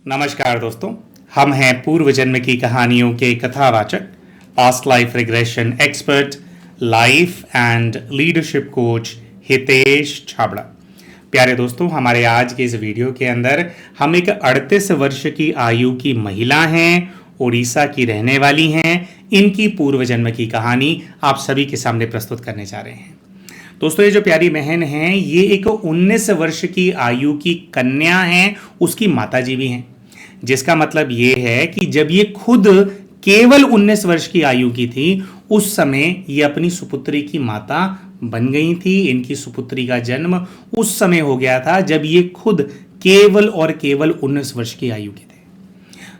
नमस्कार दोस्तों, हम हैं पूर्व जन्म की कहानियों के कथावाचक, past life regression expert, life and leadership coach Hitesh Chhabra. प्यारे दोस्तों, हमारे आज के इस वीडियो के अंदर हम एक 38 वर्ष की आयु की महिला हैं, उड़ीसा की रहने वाली हैं। इनकी पूर्व जन्म की कहानी आप सभी के सामने प्रस्तुत करने जा रहे हैं। दोस्तों, ये जो प्यारी बहन है, ये एक 19 वर्ष की आयु की कन्या है, उसकी माताजी भी हैं। जिसका मतलब ये है कि जब ये खुद केवल 19 वर्ष की आयु की थी, उस समय ये अपनी सुपुत्री की माता बन गई थी। इनकी सुपुत्री का जन्म उस समय हो गया था जब ये खुद केवल और केवल 19 वर्ष की आयु के थे।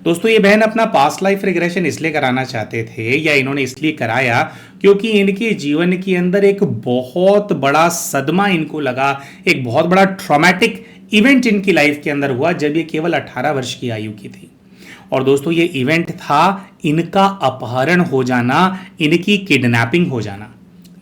दोस्तों, ये बहन अपना पास्ट लाइफ रिग्रेशन इसलिए कराना चाहते थे, या इन्होंने इसलिए कराया क्योंकि इनके जीवन के अंदर एक बहुत बड़ा सदमा इनको लगा, एक बहुत बड़ा ट्रॉमेटिक इवेंट इनकी लाइफ के अंदर हुआ जब ये केवल 18 वर्ष की आयु की थी। और दोस्तों, ये इवेंट था इनका अपहरण हो जाना, इनकी किडनैपिंग हो जाना।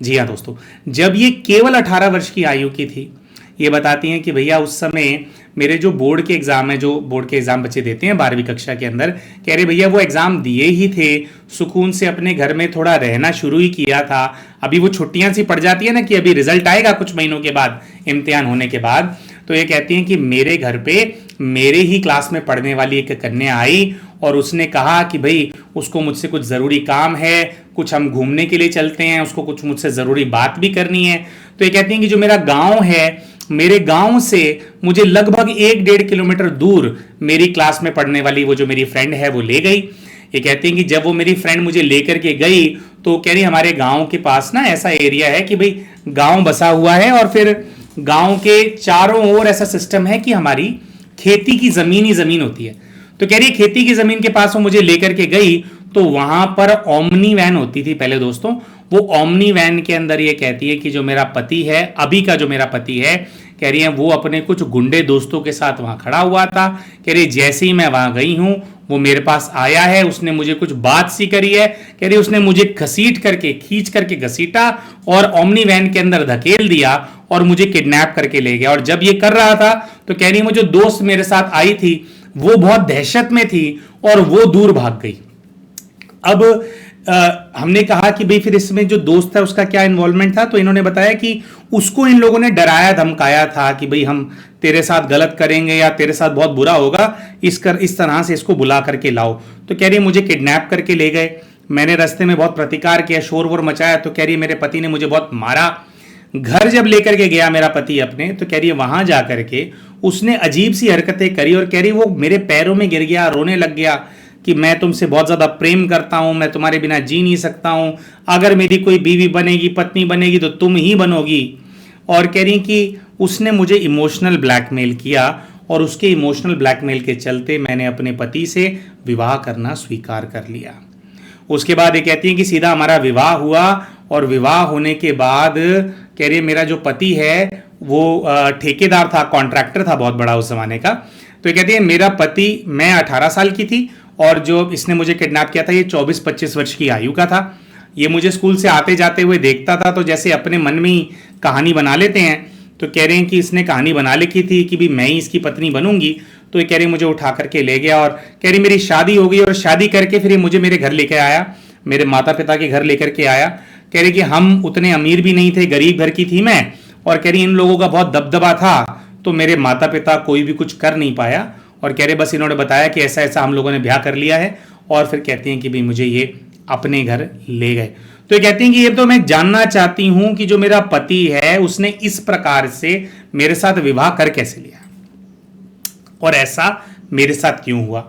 जी हाँ दोस्तों, जब ये केवल 18 वर्ष की आयु की थी, ये बताती हैं कि भैया उस समय मेरे जो बोर्ड के एग्जाम है, जो बोर्ड के एग्जाम बच्चे देते हैं 12वीं कक्षा के अंदर, कह रहे भैया वो एग्जाम दिए ही थे, सुकून से अपने घर में थोड़ा रहना शुरू ही किया था। अभी वो छुट्टियां सी पड़ जाती है ना कि अभी रिजल्ट आएगा कुछ महीनों के बाद, इम्तिहान होने के बाद। तो ये कहती हैं कि मेरे घर पे मेरे ही क्लास में पढ़ने वाली एक कन्या आई और उसने कहा कि भाई उसको मुझसे कुछ ज़रूरी काम है, कुछ हम घूमने के लिए चलते हैं, उसको कुछ मुझसे ज़रूरी बात भी करनी है। तो ये कहती हैं कि जो मेरा गांव है, मेरे गांव से मुझे लगभग 1-1.5 किलोमीटर दूर मेरी क्लास में पढ़ने वाली वो जो मेरी फ्रेंड है वो ले गई। ये कहती हैं कि जब वो मेरी फ्रेंड मुझे लेकर के गई तो कह रही हमारे गांव के पास ना ऐसा एरिया है कि भाई गांव बसा हुआ है और फिर गांव के चारों ओर ऐसा सिस्टम है कि हमारी खेती की जमीन ही जमीन होती है। तो कह रही खेती की जमीन के पास वो मुझे लेकर के गई तो वहां पर ओमनी वैन होती थी पहले। दोस्तों, वो ओमनी वैन के अंदर ये कहती है कि जो मेरा पति है, अभी का जो मेरा पति है, कह रही है वो अपने कुछ गुंडे दोस्तों के साथ वहां खड़ा हुआ था। कह रही जैसे ही मैं वहां गई हूं वो मेरे पास आया है, उसने मुझे कुछ बात सी करी है। कह रही उसने मुझे घसीट करके, खींच करके घसीटा और ओमनी वैन के अंदर धकेल दिया और मुझे किडनैप करके ले गया। और जब ये कर रहा था तो कह रही वो जो दोस्त मेरे साथ आई थी वो बहुत दहशत में थी और वो दूर भाग गई। अब हमने कहा कि भाई फिर इसमें जो दोस्त है उसका क्या इन्वॉल्वमेंट था, तो इन्होंने बताया कि उसको इन लोगों ने डराया धमकाया था कि भाई हम तेरे साथ गलत करेंगे या तेरे साथ बहुत बुरा होगा, इस तरह से इसको बुला करके लाओ। तो कह रही मुझे किडनैप करके ले गए, मैंने रास्ते में बहुत प्रतिकार किया, शोर वोर मचाया। तो कह रही मेरे पति ने मुझे बहुत मारा। घर जब लेकर के गया मेरा पति अपने, तो कह रही है वहां जाकर के उसने अजीब सी हरकतें करी और कह रही वो मेरे पैरों में गिर गया, रोने लग गया कि मैं तुमसे बहुत ज़्यादा प्रेम करता हूं, मैं तुम्हारे बिना जी नहीं सकता हूं, अगर मेरी कोई बीवी बनेगी, पत्नी बनेगी तो तुम ही बनोगी। और कह रही कि उसने मुझे इमोशनल ब्लैकमेल किया और उसके इमोशनल ब्लैकमेल के चलते मैंने अपने पति से विवाह करना स्वीकार कर लिया। उसके बाद ये कहती है कि सीधा हमारा विवाह हुआ और विवाह होने के बाद कह रही है मेरा जो पति है वो ठेकेदार था, कॉन्ट्रैक्टर था बहुत बड़ा उस जमाने का। तो ये कहती है मेरा पति, मैं 18 साल की थी और जो इसने मुझे किडनैप किया था ये 24-25 वर्ष की आयु का था। ये मुझे स्कूल से आते जाते हुए देखता था, तो जैसे अपने मन में ही कहानी बना लेते हैं, तो कह रहे हैं कि इसने कहानी बना लिखी थी कि भी मैं ही इसकी पत्नी बनूंगी। तो ये कह रही मुझे उठा करके ले गया और कह रही मेरी शादी हो गई और शादी करके फिर ये मुझे मेरे घर लेकर आया, मेरे माता पिता के घर लेकर के आया। कह रही कि हम उतने अमीर भी नहीं थे, गरीब घर की थी मैं, और कह रही इन लोगों का बहुत दबदबा था तो मेरे माता पिता कोई भी कुछ कर नहीं पाया। और कह रहे बस इन्होंने बताया कि ऐसा ऐसा हम लोगों ने ब्याह कर लिया है और फिर कहती हैं कि भाई मुझे ये अपने घर ले गए। तो ये कहती हैं कि ये तो मैं जानना चाहती हूं कि जो मेरा पति है उसने इस प्रकार से मेरे साथ विवाह कर कैसे लिया और ऐसा मेरे साथ क्यों हुआ।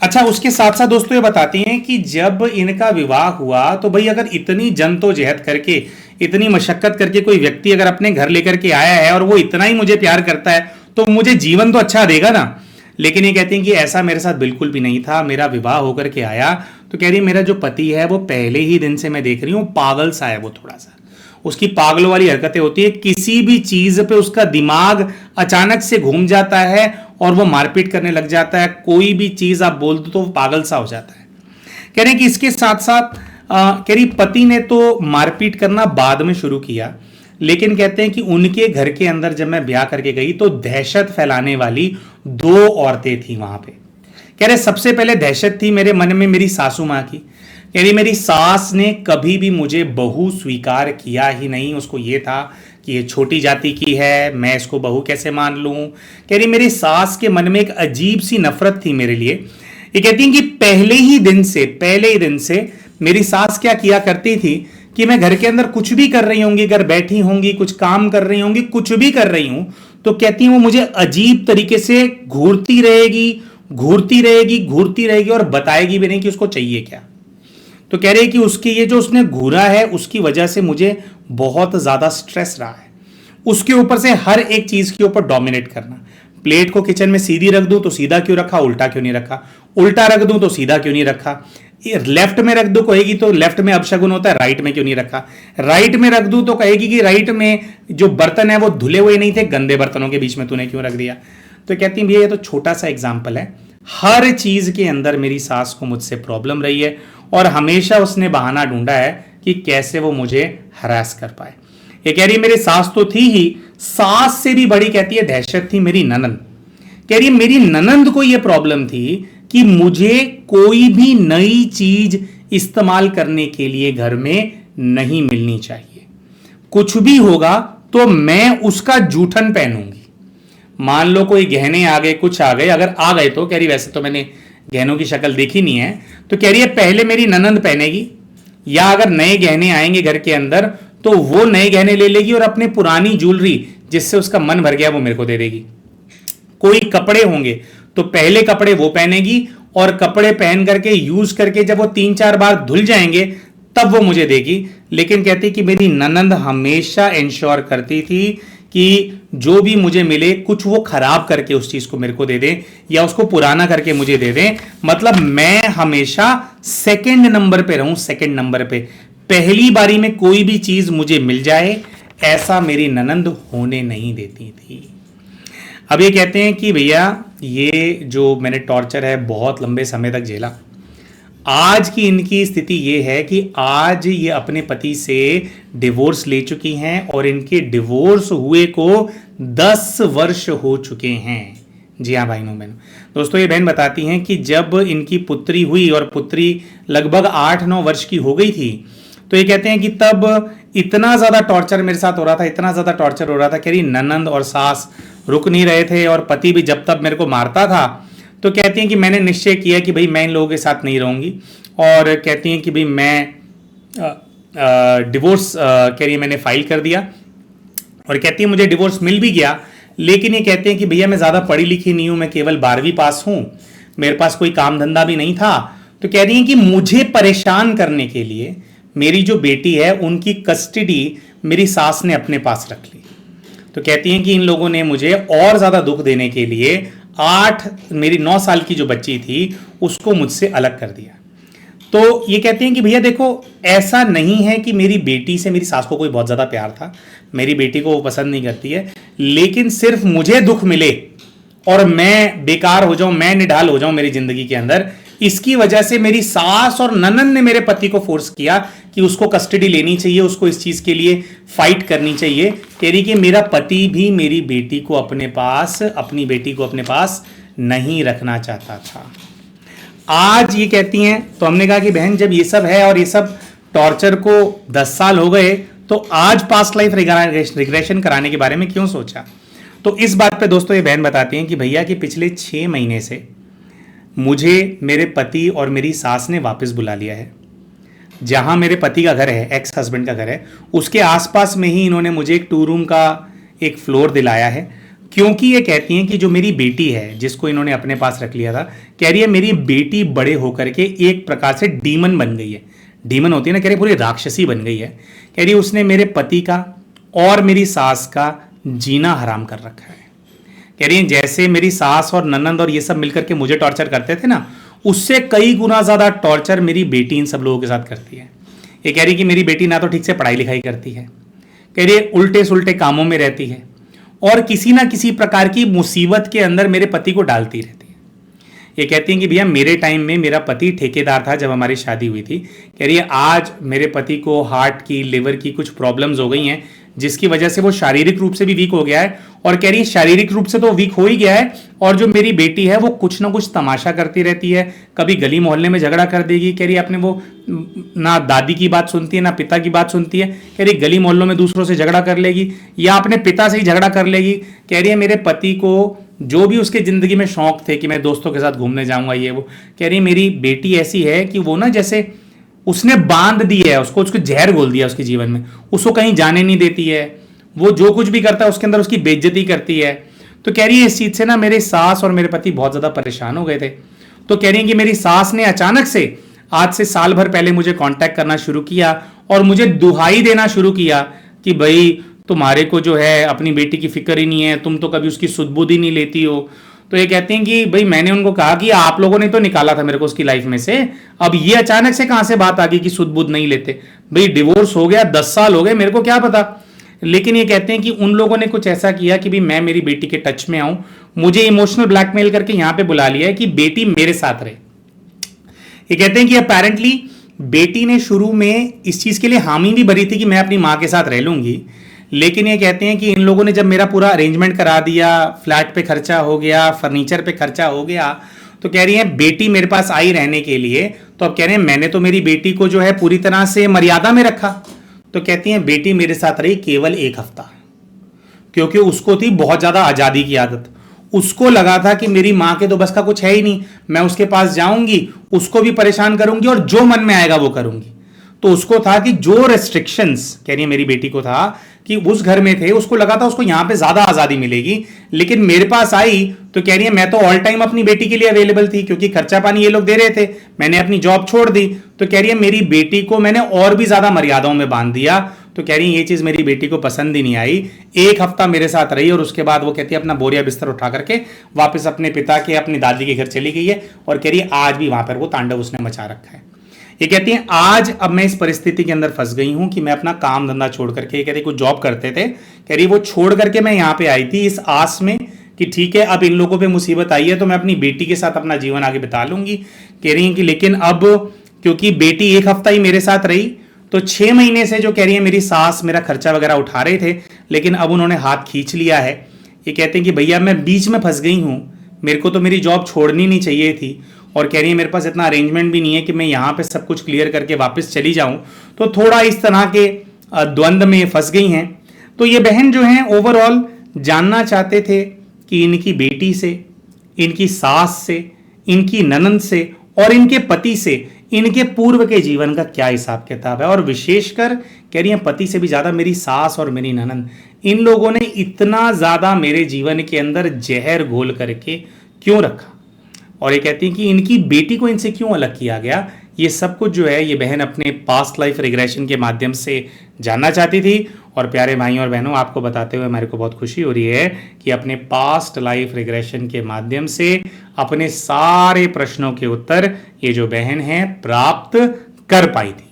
अच्छा, उसके साथ साथ दोस्तों ये बताती हैं कि जब इनका विवाह हुआ तो भाई अगर इतनी जद्दोजहद करके, इतनी मशक्कत करके कोई व्यक्ति अगर अपने घर लेकर के आया है और वो इतना ही मुझे प्यार करता है तो मुझे जीवन तो अच्छा देगा ना। लेकिन ये कहती हैं कि ऐसा मेरे साथ बिल्कुल भी नहीं था। मेरा विवाह होकर के आया तो कह रही मेरा जो पति है वो पहले ही दिन से मैं देख रही हूँ पागल सा है, वो थोड़ा सा उसकी पागलों वाली हरकतें होती है, किसी भी चीज पे उसका दिमाग अचानक से घूम जाता है और वो मारपीट करने लग जाता है। कोई भी चीज आप बोल दो तो वो पागल सा हो जाता है। कह रहे कि इसके साथ साथ कह रही पति ने तो मारपीट करना बाद में शुरू किया, लेकिन कहते हैं कि उनके घर के अंदर जब मैं ब्याह करके गई तो दहशत फैलाने वाली 2 औरतें थी वहां पे। कह रहे सबसे पहले दहशत थी मेरे मन में मेरी सासू माँ की। कह रही मेरी सास ने कभी भी मुझे बहू स्वीकार किया ही नहीं, उसको ये था कि ये छोटी जाति की है, मैं इसको बहू कैसे मान लूं। कह रही मेरी सास के मन में एक अजीब सी नफरत थी मेरे लिए। ये कहती हैं कि पहले ही दिन से मेरी सास क्या किया करती थी कि मैं घर के अंदर कुछ भी कर रही होंगी, घर बैठी होंगी, कुछ काम कर रही होंगी, कुछ भी कर रही हूं, तो कहती हैं वो मुझे अजीब तरीके से घूरती रहेगी और बताएगी भी नहीं कि उसको चाहिए क्या। तो कह रहे कि उसकी ये जो उसने घूरा है उसकी वजह से मुझे बहुत ज्यादा स्ट्रेस रहा है। उसके ऊपर से हर एक चीज के ऊपर डोमिनेट करना। प्लेट को किचन में सीधी रख दूं तो सीधा क्यों रखा, उल्टा क्यों नहीं रखा, उल्टा रख दूं तो सीधा क्यों नहीं रखा, लेफ्ट में रख दो कहेगी तो लेफ्ट में अपशगुन होता है, राइट में क्यों नहीं रखा, राइट में रख दूं तो कहेगी कि राइट में जो बर्तन है वो धुले हुए नहीं थे, गंदे बर्तनों के बीच में तूने क्यों रख दिया। तो कहती है भैया ये तो छोटा सा एग्जाम्पल है, हर चीज के अंदर मेरी सास को मुझसे प्रॉब्लम रही है और हमेशा उसने बहाना ढूंढा है कि कैसे वो मुझे हरास कर पाए। ये कह रही है मेरी सास तो थी ही, सास से भी बड़ी कहती है दहशत थी मेरी ननंद। कह रही है मेरी ननंद को यह प्रॉब्लम थी कि मुझे कोई भी नई चीज इस्तेमाल करने के लिए घर में नहीं मिलनी चाहिए, कुछ भी होगा तो मैं उसका जूठन पहनूंगी। मान लो कोई गहने आ गए, कुछ आ गए, अगर आ गए तो कह रही वैसे तो मैंने गहनों की शक्ल देखी नहीं है, तो कह रही है पहले मेरी ननंद पहनेगी, या अगर नए गहने आएंगे घर के अंदर तो वो नए गहने ले लेगी और अपने पुरानी ज्वेलरी जिससे उसका मन भर गया वो मेरे को दे देगी। कोई कपड़े होंगे तो पहले कपड़े वो पहनेगी और कपड़े पहन करके यूज करके जब वो 3-4 बार धुल जाएंगे तब वो मुझे देगी। लेकिन कहती कि मेरी ननंद हमेशा इंश्योर करती थी कि जो भी मुझे मिले कुछ वो खराब करके उस चीज को मेरे को दे दे या उसको पुराना करके मुझे दे दे, मतलब मैं हमेशा सेकंड नंबर पे रहूं, सेकंड नंबर पे, पहली बारी में कोई भी चीज मुझे मिल जाए ऐसा मेरी ननंद होने नहीं देती थी। अब ये कहते हैं कि भैया ये जो मैंने टॉर्चर है बहुत लंबे समय तक झेला, आज की इनकी स्थिति ये है कि आज ये अपने पति से डिवोर्स ले चुकी हैं और इनके डिवोर्स हुए को 10 वर्ष हो चुके हैं। जी हाँ भाइयों बहनों, दोस्तों ये बहन बताती हैं कि जब इनकी पुत्री हुई और पुत्री लगभग 8-9 वर्ष की हो गई थी, तो ये कहते हैं कि तब इतना ज़्यादा टॉर्चर मेरे साथ हो रहा था, इतना ज़्यादा टॉर्चर हो रहा था, कह रही ननंद और सास रुक नहीं रहे थे और पति भी जब तब मेरे को मारता था। तो कहती हैं कि मैंने निश्चय किया कि भाई मैं इन लोगों के साथ नहीं रहूँगी, और कहती हैं कि भाई मैं डिवोर्स कह रही है मैंने फाइल कर दिया, और कहती है मुझे डिवोर्स मिल भी गया। लेकिन ये कहते हैं कि भैया मैं ज़्यादा पढ़ी लिखी नहीं हूँ, मैं केवल 12वीं पास हूँ, मेरे पास कोई काम धंधा भी नहीं था। तो कह रही हैं कि मुझे परेशान करने के लिए मेरी जो बेटी है उनकी कस्टडी मेरी सास ने अपने पास रख ली। तो कहती हैं कि इन लोगों ने मुझे और ज़्यादा दुख देने के लिए मेरी 9 साल की जो बच्ची थी उसको मुझसे अलग कर दिया। तो ये कहते हैं कि भैया देखो ऐसा नहीं है कि मेरी बेटी से मेरी सास को कोई बहुत ज़्यादा प्यार था, मेरी बेटी को वो पसंद नहीं करती है, लेकिन सिर्फ मुझे दुख मिले और मैं बेकार हो जाऊं, मैं निढाल हो जाऊं मेरी जिंदगी के अंदर, इसकी वजह से मेरी सास और ननंद ने मेरे पति को फोर्स किया कि उसको कस्टडी लेनी चाहिए, उसको इस चीज के लिए फाइट करनी चाहिए। कह रही कि मेरा पति भी मेरी बेटी को अपने पास, अपनी बेटी को अपने पास नहीं रखना चाहता था। आज ये कहती हैं, तो हमने कहा कि बहन जब ये सब है और ये सब टॉर्चर को 10 साल हो गए तो आज पास्ट लाइफ रिग्रेशन कराने के बारे में क्यों सोचा। तो इस बात पे दोस्तों ये बहन बताती हैं कि भैया कि पिछले 6 महीने से मुझे मेरे पति और मेरी सास ने वापस बुला लिया है। जहां मेरे पति का घर है, एक्स हस्बैंड का घर है, उसके आसपास में ही इन्होंने मुझे एक 2 रूम का एक फ्लोर दिलाया है, क्योंकि ये कहती हैं कि जो मेरी बेटी है जिसको इन्होंने अपने पास रख लिया था, कह रही है मेरी बेटी बड़े होकर के एक प्रकार से डीमन बन गई है। डीमन होती है ना, कह रही पूरी राक्षसी बन गई है। कह रही उसने मेरे पति का और मेरी सास का जीना हराम कर रखा है। कह रही है जैसे मेरी सास और ननंद और ये सब मिलकर के मुझे टॉर्चर करते थे ना, उससे कई गुना ज्यादा टॉर्चर मेरी बेटी इन सब लोगों के साथ करती है। ये कह रही कि मेरी बेटी ना तो ठीक से पढ़ाई लिखाई करती है, कह रही उल्टे सुल्टे कामों में रहती है और किसी ना किसी प्रकार की मुसीबत के अंदर मेरे पति को डालती रहती है। ये कहती हैं कि भैया मेरे टाइम में मेरा पति ठेकेदार था जब हमारी शादी हुई थी। कह रही है आज मेरे पति को हार्ट की, लिवर की कुछ प्रॉब्लम्स हो गई हैं, जिसकी वजह से वो शारीरिक रूप से भी वीक हो गया है। और कह रही है शारीरिक रूप से तो वीक हो ही गया है, और जो मेरी बेटी है वो कुछ ना कुछ तमाशा करती रहती है, कभी गली मोहल्ले में झगड़ा कर देगी। कह रही है आपने वो ना दादी की बात सुनती है ना पिता की बात सुनती है। कह रही गली मोहल्लों में दूसरों से झगड़ा कर लेगी या अपने पिता से ही झगड़ा कर लेगी। कह रही है मेरे पति को जो भी उसके जिंदगी में शौक थे कि मैं दोस्तों के साथ घूमने जाऊंगा ये वो, कह रही मेरी बेटी ऐसी है कि वो ना जैसे उसने बांध दी है, उसको जहर घोल दिया उसके जीवन में, उसको कहीं जाने नहीं देती है, वो जो कुछ भी करता है उसके अंदर उसकी बेइज्जती करती है। तो कह रही है इस चीज से ना मेरे सास और मेरे पति बहुत ज्यादा परेशान हो गए थे। तो कह रही है कि मेरी सास ने अचानक से आज से साल भर पहले मुझे कांटेक्ट करना शुरू किया और मुझे दुहाई देना शुरू किया कि भाई तुम्हारे को जो है अपनी बेटी की फिक्र ही नहीं है, तुम तो कभी उसकी सुध बुध ही नहीं लेती हो। तो ये कहते हैं कि भाई मैंने उनको कहा कि आप लोगों ने तो निकाला था मेरे को उसकी लाइफ में से, अब ये अचानक से कहां से बात आ गई कि सुध बुध नहीं लेते। भाई डिवोर्स हो गया, 10 साल हो गए, मेरे को क्या पता। लेकिन ये कहते हैं कि उन लोगों ने कुछ ऐसा किया कि भाई मैं मेरी बेटी के टच में आऊं, मुझे इमोशनल ब्लैकमेल करके यहां पे बुला लिया है कि बेटी मेरे साथ रहे। ये कहते हैं कि अपेरेंटली बेटी ने शुरू में इस चीज के लिए हामी भी भरी थी कि मैं अपनी मां के साथ रह लूंगी, लेकिन ये कहते हैं कि इन लोगों ने जब मेरा पूरा अरेंजमेंट करा दिया, फ्लैट पे खर्चा हो गया, फर्नीचर पे खर्चा हो गया, तो कह रही है बेटी मेरे पास आई रहने के लिए। तो अब कह रहे हैं मैंने तो मेरी बेटी को जो है पूरी तरह से मर्यादा में रखा। तो कहती हैं बेटी मेरे साथ रही केवल 1 हफ्ता, क्योंकि उसको थी बहुत ज्यादा आजादी की आदत। उसको लगा था कि मेरी मां के तो बस का कुछ है ही नहीं, मैं उसके पास जाऊंगी, उसको भी परेशान करूंगी और जो मन में आएगा वो करूंगी। तो उसको था कि जो रेस्ट्रिक्शंस कह रही है मेरी बेटी को था कि उस घर में थे, उसको लगा था उसको यहां पे ज्यादा आजादी मिलेगी, लेकिन मेरे पास आई तो कह रही है मैं तो ऑल टाइम अपनी बेटी के लिए अवेलेबल थी, क्योंकि खर्चा पानी ये लोग दे रहे थे, मैंने अपनी जॉब छोड़ दी। तो कह रही है मेरी बेटी को मैंने और भी ज्यादा मर्यादाओं में बांध दिया। तो कह रही है ये चीज मेरी बेटी को पसंद ही नहीं आई। 1 हफ्ता मेरे साथ रही और उसके बाद वो कहती है अपना बोरिया बिस्तर उठा करके वापस अपने पिता के अपनी दादी के घर चली गई है। और कह रही है आज भी वहां पर वो तांडव उसने मचा रखा है। ये कहती हैं आज अब मैं इस परिस्थिति के अंदर फंस गई हूं कि मैं अपना काम धंधा छोड़ करके, ये कहती कुछ जॉब करते थे, कह रही वो छोड़ करके मैं यहां पे आई थी इस आस में कि ठीक है अब इन लोगों पे मुसीबत आई है तो मैं अपनी बेटी के साथ अपना जीवन आगे बिता लूंगी। कह रही है कि लेकिन अब क्योंकि बेटी 1 हफ्ता ही मेरे साथ रही तो 6 महीने से जो कह रही है मेरी सास मेरा खर्चा वगैरह उठा रहे थे, लेकिन अब उन्होंने हाथ खींच लिया है। ये कहते हैं कि भैया मैं बीच में फंस गई हूं, मेरे को तो मेरी जॉब छोड़नी नहीं चाहिए थी, और कह रही है मेरे पास इतना अरेंजमेंट भी नहीं है कि मैं यहाँ पे सब कुछ क्लियर करके वापस चली जाऊं। तो थोड़ा इस तरह के द्वंद्व में फंस गई हैं। तो ये बहन जो है ओवरऑल जानना चाहते थे कि इनकी बेटी से, इनकी सास से, इनकी ननंद से और इनके पति से इनके पूर्व के जीवन का क्या हिसाब किताब है। और विशेषकर कह रही है पति से भी ज्यादा मेरी सास और मेरी ननंद, इन लोगों ने इतना ज्यादा मेरे जीवन के अंदर जहर घोल करके क्यों रखा, और ये कहती हैं कि इनकी बेटी को इनसे क्यों अलग किया गया। ये सब कुछ जो है ये बहन अपने पास्ट लाइफ रिग्रेशन के माध्यम से जानना चाहती थी। और प्यारे भाइयों और बहनों, आपको बताते हुए मेरे को बहुत खुशी हो रही है कि अपने पास्ट लाइफ रिग्रेशन के माध्यम से अपने सारे प्रश्नों के उत्तर ये जो बहन है प्राप्त कर पाई थी।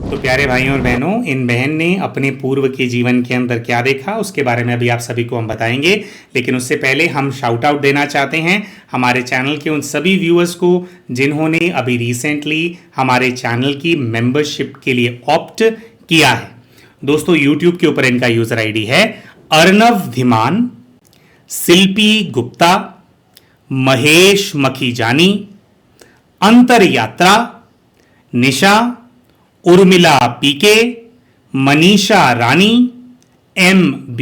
तो प्यारे भाइयों और बहनों, इन बहन ने अपने पूर्व के जीवन के अंदर क्या देखा उसके बारे में अभी आप सभी को हम बताएंगे, लेकिन उससे पहले हम शाउट आउट देना चाहते हैं हमारे चैनल के उन सभी व्यूअर्स को जिन्होंने अभी रिसेंटली हमारे चैनल की मेंबरशिप के लिए ऑप्ट किया है। दोस्तों YouTube के ऊपर इनका यूजर आईडी है अर्नव धीमान, शिल्पी गुप्ता, महेश मखीजानी, अंतर यात्रा, निशा, उर्मिला पीके, मनीषा रानी, MB,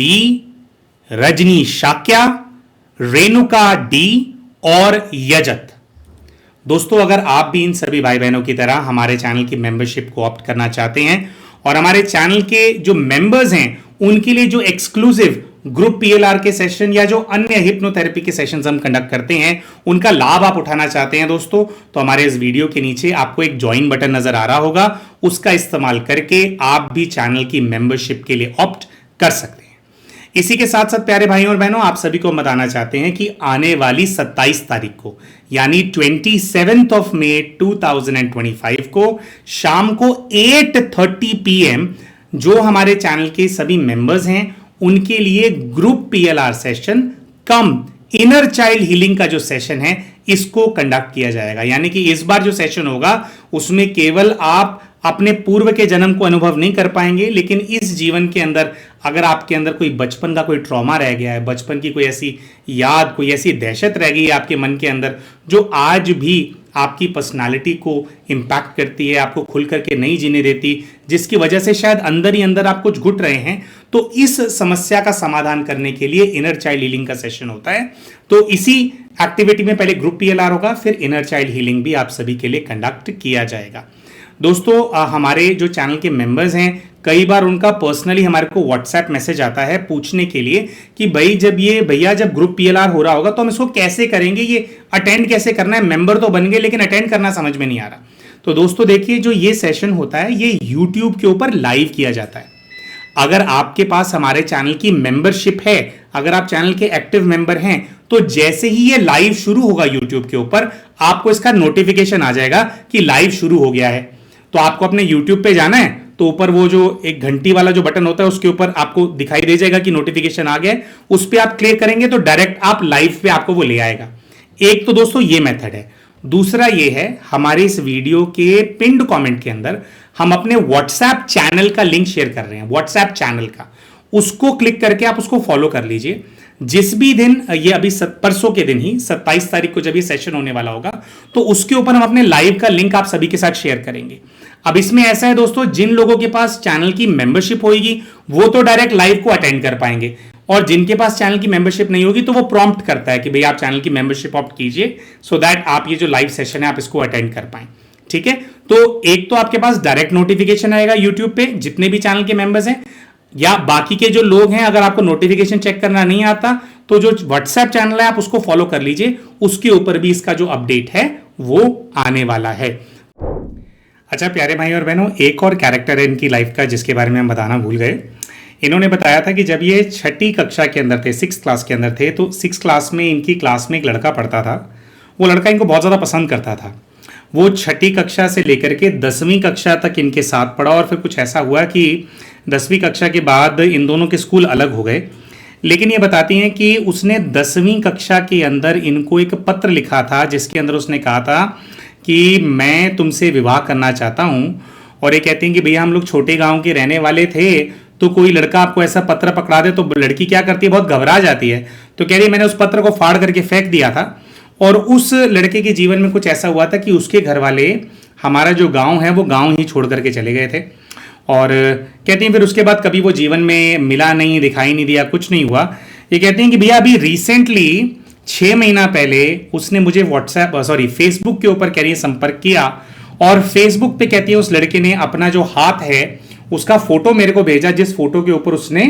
रजनी शाक्या, रेणुका डी और यजत। दोस्तों अगर आप भी इन सभी भाई बहनों की तरह हमारे चैनल की मेंबरशिप को ऑप्ट करना चाहते हैं और हमारे चैनल के जो मेंबर्स हैं उनके लिए जो एक्सक्लूसिव ग्रुप PLR के सेशन या जो अन्य हिप्नोथेरेपी के सेशंस हम कंडक्ट करते हैं उनका लाभ आप उठाना चाहते हैं दोस्तों, तो हमारे इस वीडियो के नीचे आपको एक ज्वाइन बटन नजर आ रहा होगा, उसका इस्तेमाल करके आप भी चैनल की मेंबरशिप के लिए ऑप्ट कर सकते हैं। इसी के साथ साथ प्यारे भाइयों और बहनों, आप सभी को बताना चाहते हैं कि आने वाली 27 तारीख को यानी 27 मई 2025 को शाम को 8:30 PM जो हमारे चैनल के सभी मेंबर्स हैं उनके लिए ग्रुप PLR सेशन कम इनर चाइल्ड हीलिंग का जो सेशन है इसको कंडक्ट किया जाएगा। यानी कि इस बार जो सेशन होगा उसमें केवल आप अपने पूर्व के जन्म को अनुभव नहीं कर पाएंगे, लेकिन इस जीवन के अंदर अगर आपके अंदर कोई बचपन का कोई ट्रॉमा रह गया है, बचपन की कोई ऐसी याद, कोई ऐसी दहशत रह गई है आपके मन के अंदर जो आज भी आपकी पर्सनालिटी को इम्पैक्ट करती है, आपको खुल करके नहीं जीने देती, जिसकी वजह से शायद अंदर ही अंदर आप कुछ घुट रहे हैं, तो इस समस्या का समाधान करने के लिए इनर चाइल्ड हीलिंग का सेशन होता है। तो इसी एक्टिविटी में पहले ग्रुप पीएलआर होगा, फिर इनर चाइल्ड हीलिंग भी आप सभी के लिए कंडक्ट किया जाएगा। दोस्तों हमारे जो चैनल के मेंबर्स हैं, कई बार उनका पर्सनली हमारे को व्हाट्सएप मैसेज आता है पूछने के लिए कि भाई जब ग्रुप पीएलआर हो रहा होगा तो हम इसको कैसे करेंगे, ये अटेंड कैसे करना है। मेंबर तो बन गए लेकिन अटेंड करना समझ में नहीं आ रहा। तो दोस्तों देखिए, जो ये सेशन होता है ये यूट्यूब के ऊपर लाइव किया जाता है। अगर आपके पास हमारे चैनल की मेंबरशिप है, अगर आप चैनल के एक्टिव मेंबर हैं, तो जैसे ही ये लाइव शुरू होगा यूट्यूब के ऊपर, आपको इसका नोटिफिकेशन आ जाएगा कि लाइव शुरू हो गया है। तो आपको अपने यूट्यूब पे जाना है, तो ऊपर वो जो एक घंटी वाला जो बटन होता है उसके ऊपर आपको दिखाई दे जाएगा कि नोटिफिकेशन आ गया है। उस पर आप क्लिक करेंगे तो डायरेक्ट आप लाइव पे आपको वो ले आएगा। एक तो दोस्तों ये मेथड है। दूसरा ये है, हमारे इस वीडियो के पिंड कमेंट के अंदर हम अपने व्हाट्सएप चैनल का लिंक शेयर कर रहे हैं, व्हाट्सएप चैनल का। उसको क्लिक करके आप उसको फॉलो कर लीजिए। जिस भी दिन ये अभी परसों के दिन ही 27 तारीख को जब ये सेशन होने वाला होगा, तो उसके ऊपर हम अपने लाइव का लिंक आप सभी के साथ शेयर करेंगे। अब इसमें ऐसा है दोस्तों, जिन लोगों के पास चैनल की मेंबरशिप होगी वो तो डायरेक्ट लाइव को अटेंड कर पाएंगे, और जिनके पास चैनल की मेंबरशिप नहीं होगी तो वो प्रॉम्प्ट करता है कि भाई आप चैनल की मेंबरशिप ऑप्ट कीजिए, सो दैट आप ये जो लाइव सेशन है आप इसको अटेंड कर पाएं। ठीक है, तो एक तो आपके पास डायरेक्ट नोटिफिकेशन आएगा यूट्यूब पे जितने भी चैनल के मेंबर्स हैं, या बाकी के जो लोग हैं अगर आपको नोटिफिकेशन चेक करना नहीं आता तो जो व्हाट्सएप चैनल है आप उसको फॉलो कर लीजिए, उसके ऊपर भी इसका जो अपडेट है वो आने वाला है। अच्छा प्यारे भाई और बहनों, एक और कैरेक्टर है इनकी लाइफ का जिसके बारे में हम बताना भूल गए। इन्होंने बताया था कि जब ये 6ठी कक्षा के अंदर थे, 6th क्लास के अंदर थे, तो 6th क्लास में इनकी क्लास में एक लड़का पढ़ता था। वो लड़का इनको बहुत ज़्यादा पसंद करता था। वो 6ठी कक्षा से लेकर के 10वीं कक्षा तक इनके साथ पढ़ा, और फिर कुछ ऐसा हुआ कि 10वीं कक्षा के बाद इन दोनों के स्कूल अलग हो गए। लेकिन ये बताती हैं कि उसने 10वीं कक्षा के अंदर इनको एक पत्र लिखा था जिसके अंदर उसने कहा था कि मैं तुमसे विवाह करना चाहता हूँ। और ये कहती हैं कि भैया हम लोग छोटे गांव के रहने वाले थे, तो कोई लड़का आपको ऐसा पत्र पकड़ा दे तो लड़की क्या करती है, बहुत घबरा जाती है। तो कह रही मैंने उस पत्र को फाड़ करके फेंक दिया था, और उस लड़के के जीवन में कुछ ऐसा हुआ था कि उसके घर वाले हमारा जो गाँव है वो गाँव ही छोड़ करके चले गए थे। और कहती हैं फिर उसके बाद कभी वो जीवन में मिला नहीं, दिखाई नहीं दिया, कुछ नहीं हुआ। ये कहती हैं कि भैया अभी रिसेंटली 6 महीना पहले उसने मुझे फेसबुक के ऊपर कह रही है संपर्क किया, और फेसबुक पे कहती है उस लड़के ने अपना जो हाथ है उसका फोटो मेरे को भेजा, जिस फोटो के ऊपर उसने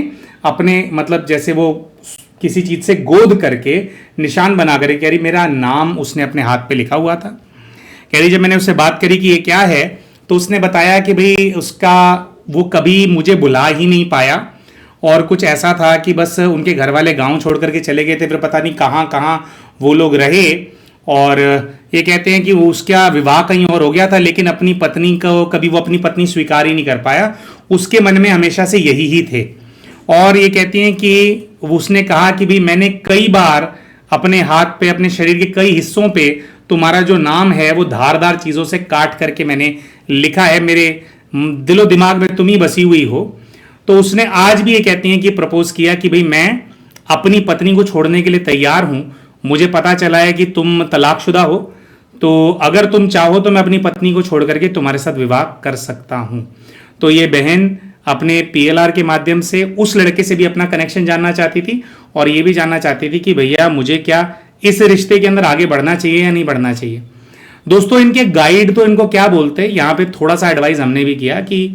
अपने मतलब जैसे वो किसी चीज से गोद करके निशान बना कर, कह रही मेरा नाम उसने अपने हाथ पे लिखा हुआ था। कह रही जब मैंने उससे बात करी कि ये क्या है, तो उसने बताया कि भाई उसका वो कभी मुझे बुला ही नहीं पाया, और कुछ ऐसा था कि बस उनके घर वाले गांव छोड़ करके चले गए थे, फिर पता नहीं कहाँ कहाँ वो लोग रहे। और ये कहते हैं कि वो उसका विवाह कहीं और हो गया था, लेकिन अपनी पत्नी को कभी वो अपनी पत्नी स्वीकार ही नहीं कर पाया, उसके मन में हमेशा से यही ही थे। और ये कहती हैं कि उसने कहा कि भाई मैंने कई बार अपने हाथ पे, अपने शरीर के कई हिस्सों पे तुम्हारा जो नाम है वो धारदार चीज़ों से काट करके मैंने लिखा है, मेरे दिलो दिमाग में तुम ही बसी हुई हो। तो उसने आज भी ये कहती हैं कि प्रपोज किया कि भाई मैं अपनी पत्नी को छोड़ने के लिए तैयार हूं, मुझे पता चला है कि तुम तलाकशुदा हो, तो अगर तुम चाहो तो मैं अपनी पत्नी को छोड़ करके तुम्हारे साथ विवाह कर सकता हूं। तो ये बहन अपने पीएलआर के माध्यम से उस लड़के से भी अपना कनेक्शन जानना चाहती थी, और ये भी जानना चाहती थी कि भैया मुझे क्या इस रिश्ते के अंदर आगे बढ़ना चाहिए या नहीं बढ़ना चाहिए। दोस्तों इनके गाइड तो इनको क्या बोलते हैं, यहाँ पे थोड़ा सा एडवाइस हमने भी किया कि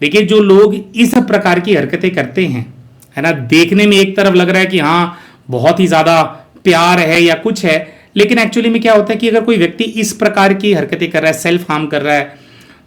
देखिए जो लोग इस प्रकार की हरकतें करते हैं, है ना, देखने में एक तरफ लग रहा है कि हाँ बहुत ही ज्यादा प्यार है या कुछ है, लेकिन एक्चुअली में क्या होता है कि अगर कोई व्यक्ति इस प्रकार की हरकतें कर रहा है, सेल्फ हार्म कर रहा है,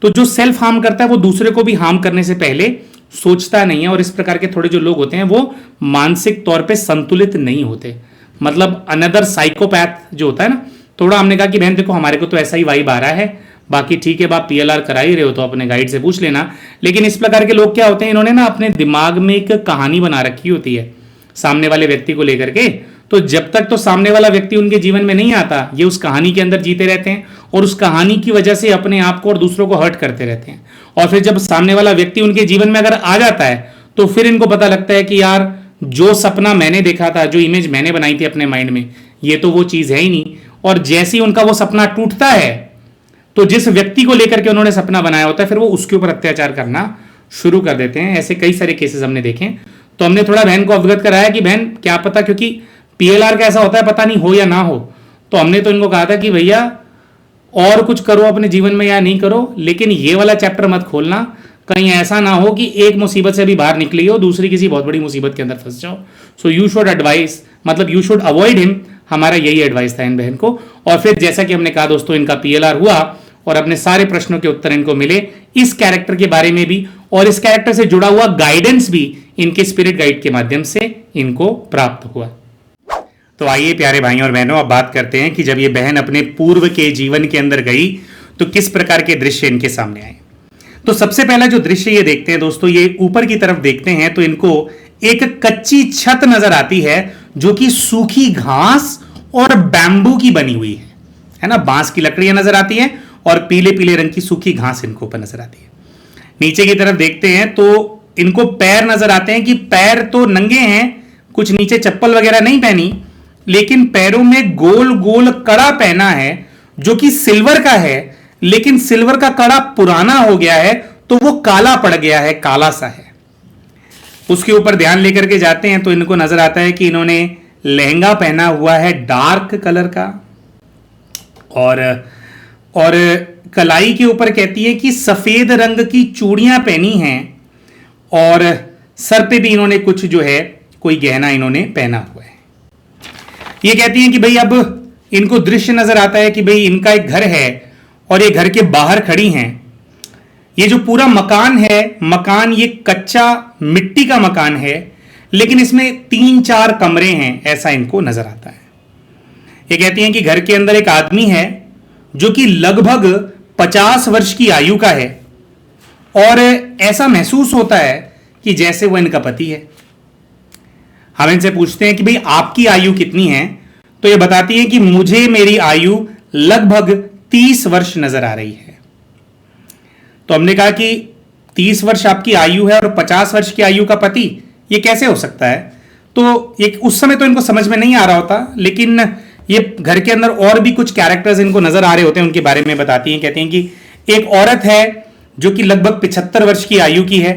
तो जो सेल्फ हार्म करता है वो दूसरे को भी हार्म करने से पहले सोचता नहीं है। और इस प्रकार के थोड़े जो लोग होते हैं वो मानसिक तौर पे संतुलित नहीं होते, मतलब अनदर साइकोपैथ जो होता है ना। थोड़ा हमने कहा कि बहन देखो हमारे को तो ऐसा ही वाइब आ रहा है, बाकी ठीक है, आप पीएलआर करा ही रहे हो तो अपने गाइड से पूछ लेना। लेकिन इस प्रकार के लोग क्या होते हैं, इन्होंने ना अपने दिमाग में एक कहानी बना रखी होती है सामने वाले व्यक्ति को लेकर के, तो जब तक तो सामने वाला व्यक्ति उनके जीवन में नहीं आता, ये उस कहानी के अंदर जीते रहते हैं, और उस कहानी की वजह से अपने आप को और दूसरों को हर्ट करते रहते हैं। और फिर जब सामने वाला व्यक्ति उनके जीवन में अगर आ जाता है तो फिर इनको पता लगता है कि यार जो सपना मैंने देखा था, जो इमेज मैंने बनाई थी अपने माइंड में, ये तो वो चीज है ही नहीं। और जैसे ही उनका वो सपना टूटता है तो जिस व्यक्ति को लेकर के उन्होंने सपना बनाया होता है फिर वो उसके ऊपर अत्याचार करना शुरू कर देते हैं। ऐसे कई सारे केसेस हमने देखे। तो हमने थोड़ा बहन को अवगत कराया कि बहन क्या पता, क्योंकि पीएलआर का ऐसा होता है पता नहीं हो या ना हो। तो हमने तो इनको कहा था कि भैया और कुछ करो अपने जीवन में या नहीं करो, लेकिन ये वाला चैप्टर मत खोलना, कहीं ऐसा ना हो कि एक मुसीबत से भी बाहर निकली हो, दूसरी किसी बहुत बड़ी मुसीबत के अंदर फंस जाओ। सो यू शुड एडवाइस, मतलब यू शुड अवॉइड हिम। हमारा यही एडवाइस था इन बहन को। और फिर जैसा कि हमने कहा दोस्तों, इनका पीएलआर हुआ और अपने सारे प्रश्नों के उत्तर इनको मिले, इस कैरेक्टर के बारे में भी और इस कैरेक्टर से जुड़ा हुआ गाइडेंस भी इनके स्पिरिट गाइड के माध्यम से इनको प्राप्त हुआ। तो आइए प्यारे भाइयों और बहनों, अब बात करते हैं कि जब ये बहन अपने पूर्व के जीवन के अंदर गई तो किस प्रकार के दृश्य इनके सामने आए। तो सबसे पहला जो दृश्य ये देखते हैं दोस्तों, ये ऊपर की तरफ देखते हैं तो इनको एक कच्ची छत नजर आती है जो कि सूखी घास और बैम्बू की बनी हुई है ना। बांस की लकड़ियां नजर आती हैं और पीले पीले रंग की सूखी घास इनको ऊपर नजर आती है। नीचे की तरफ देखते हैं तो इनको पैर नजर आते हैं कि पैर तो नंगे हैं, कुछ नीचे चप्पल वगैरह नहीं पहनी, लेकिन पैरों में गोल गोल कड़ा पहना है जो कि सिल्वर का है, लेकिन सिल्वर का कड़ा पुराना हो गया है तो वो काला पड़ गया है, काला सा है। उसके ऊपर ध्यान लेकर के जाते हैं तो इनको नजर आता है कि इन्होंने लहंगा पहना हुआ है डार्क कलर का, और कलाई के ऊपर कहती है कि सफेद रंग की चूड़ियां पहनी हैं, और सर पे भी इन्होंने कुछ जो है कोई गहना इन्होंने पहना हुआ है। ये कहती हैं कि भाई अब इनको दृश्य नजर आता है कि भाई इनका एक घर है और ये घर के बाहर खड़ी हैं। ये जो पूरा मकान है, मकान ये कच्चा मिट्टी का मकान है, लेकिन इसमें 3-4 कमरे हैं, ऐसा इनको नजर आता है। ये कहती हैं कि घर के अंदर एक आदमी है जो कि लगभग 50 वर्ष की आयु का है, और ऐसा महसूस होता है कि जैसे वो इनका पति है। हम इनसे पूछते हैं कि भाई आपकी आयु कितनी है, तो ये बताती है कि मुझे मेरी आयु लगभग 30 वर्ष नजर आ रही है। तो हमने कहा कि 30 वर्ष आपकी आयु है और 50 वर्ष की आयु का पति, ये कैसे हो सकता है। तो ये उस समय तो इनको समझ में नहीं आ रहा होता, लेकिन ये घर के अंदर और भी कुछ कैरेक्टर्स इनको नजर आ रहे होते हैं, उनके बारे में बताती हैं। कहती हैं कि एक औरत है जो कि लगभग 75 वर्ष की आयु की है।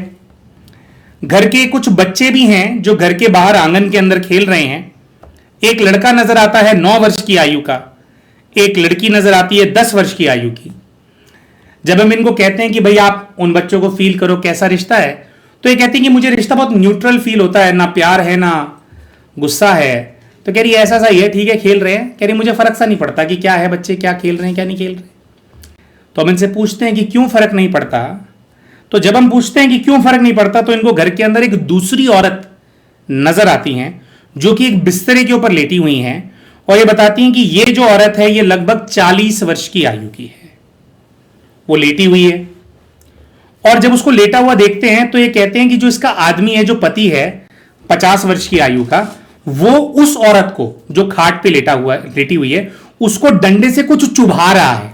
घर के कुछ बच्चे भी हैं जो घर के बाहर आंगन के अंदर खेल रहे हैं। एक लड़का नजर आता है 9 वर्ष की आयु का, एक लड़की नजर आती है 10 वर्ष की आयु की। जब हम इनको कहते हैं कि भाई आप उन बच्चों को फील करो कैसा रिश्ता है, तो ये कहती हैं कि मुझे रिश्ता बहुत न्यूट्रल फील होता है, ना प्यार है ना गुस्सा है। तो कह रही है ऐसा सही है, ठीक है खेल रहे हैं। कह रही मुझे फर्क सा नहीं पड़ता कि क्या है, बच्चे क्या खेल रहे हैं क्या नहीं खेल रहे। तो हम इनसे पूछते हैं कि क्यों फर्क नहीं पड़ता। तो जब हम पूछते हैं कि क्यों फर्क नहीं पड़ता, तो इनको घर के अंदर एक दूसरी औरत नजर आती हैं जो कि एक बिस्तरे के ऊपर लेटी हुई हैं, और ये बताती हैं कि ये जो औरत है ये लगभग 40 वर्ष की आयु की है, वो लेटी हुई है। और जब उसको लेटा हुआ देखते हैं तो ये कहते हैं कि जो इसका आदमी है, जो पति है 50 वर्ष की आयु का, वो उस औरत को जो खाट पे लेटी हुई है उसको डंडे से कुछ चुभा रहा है।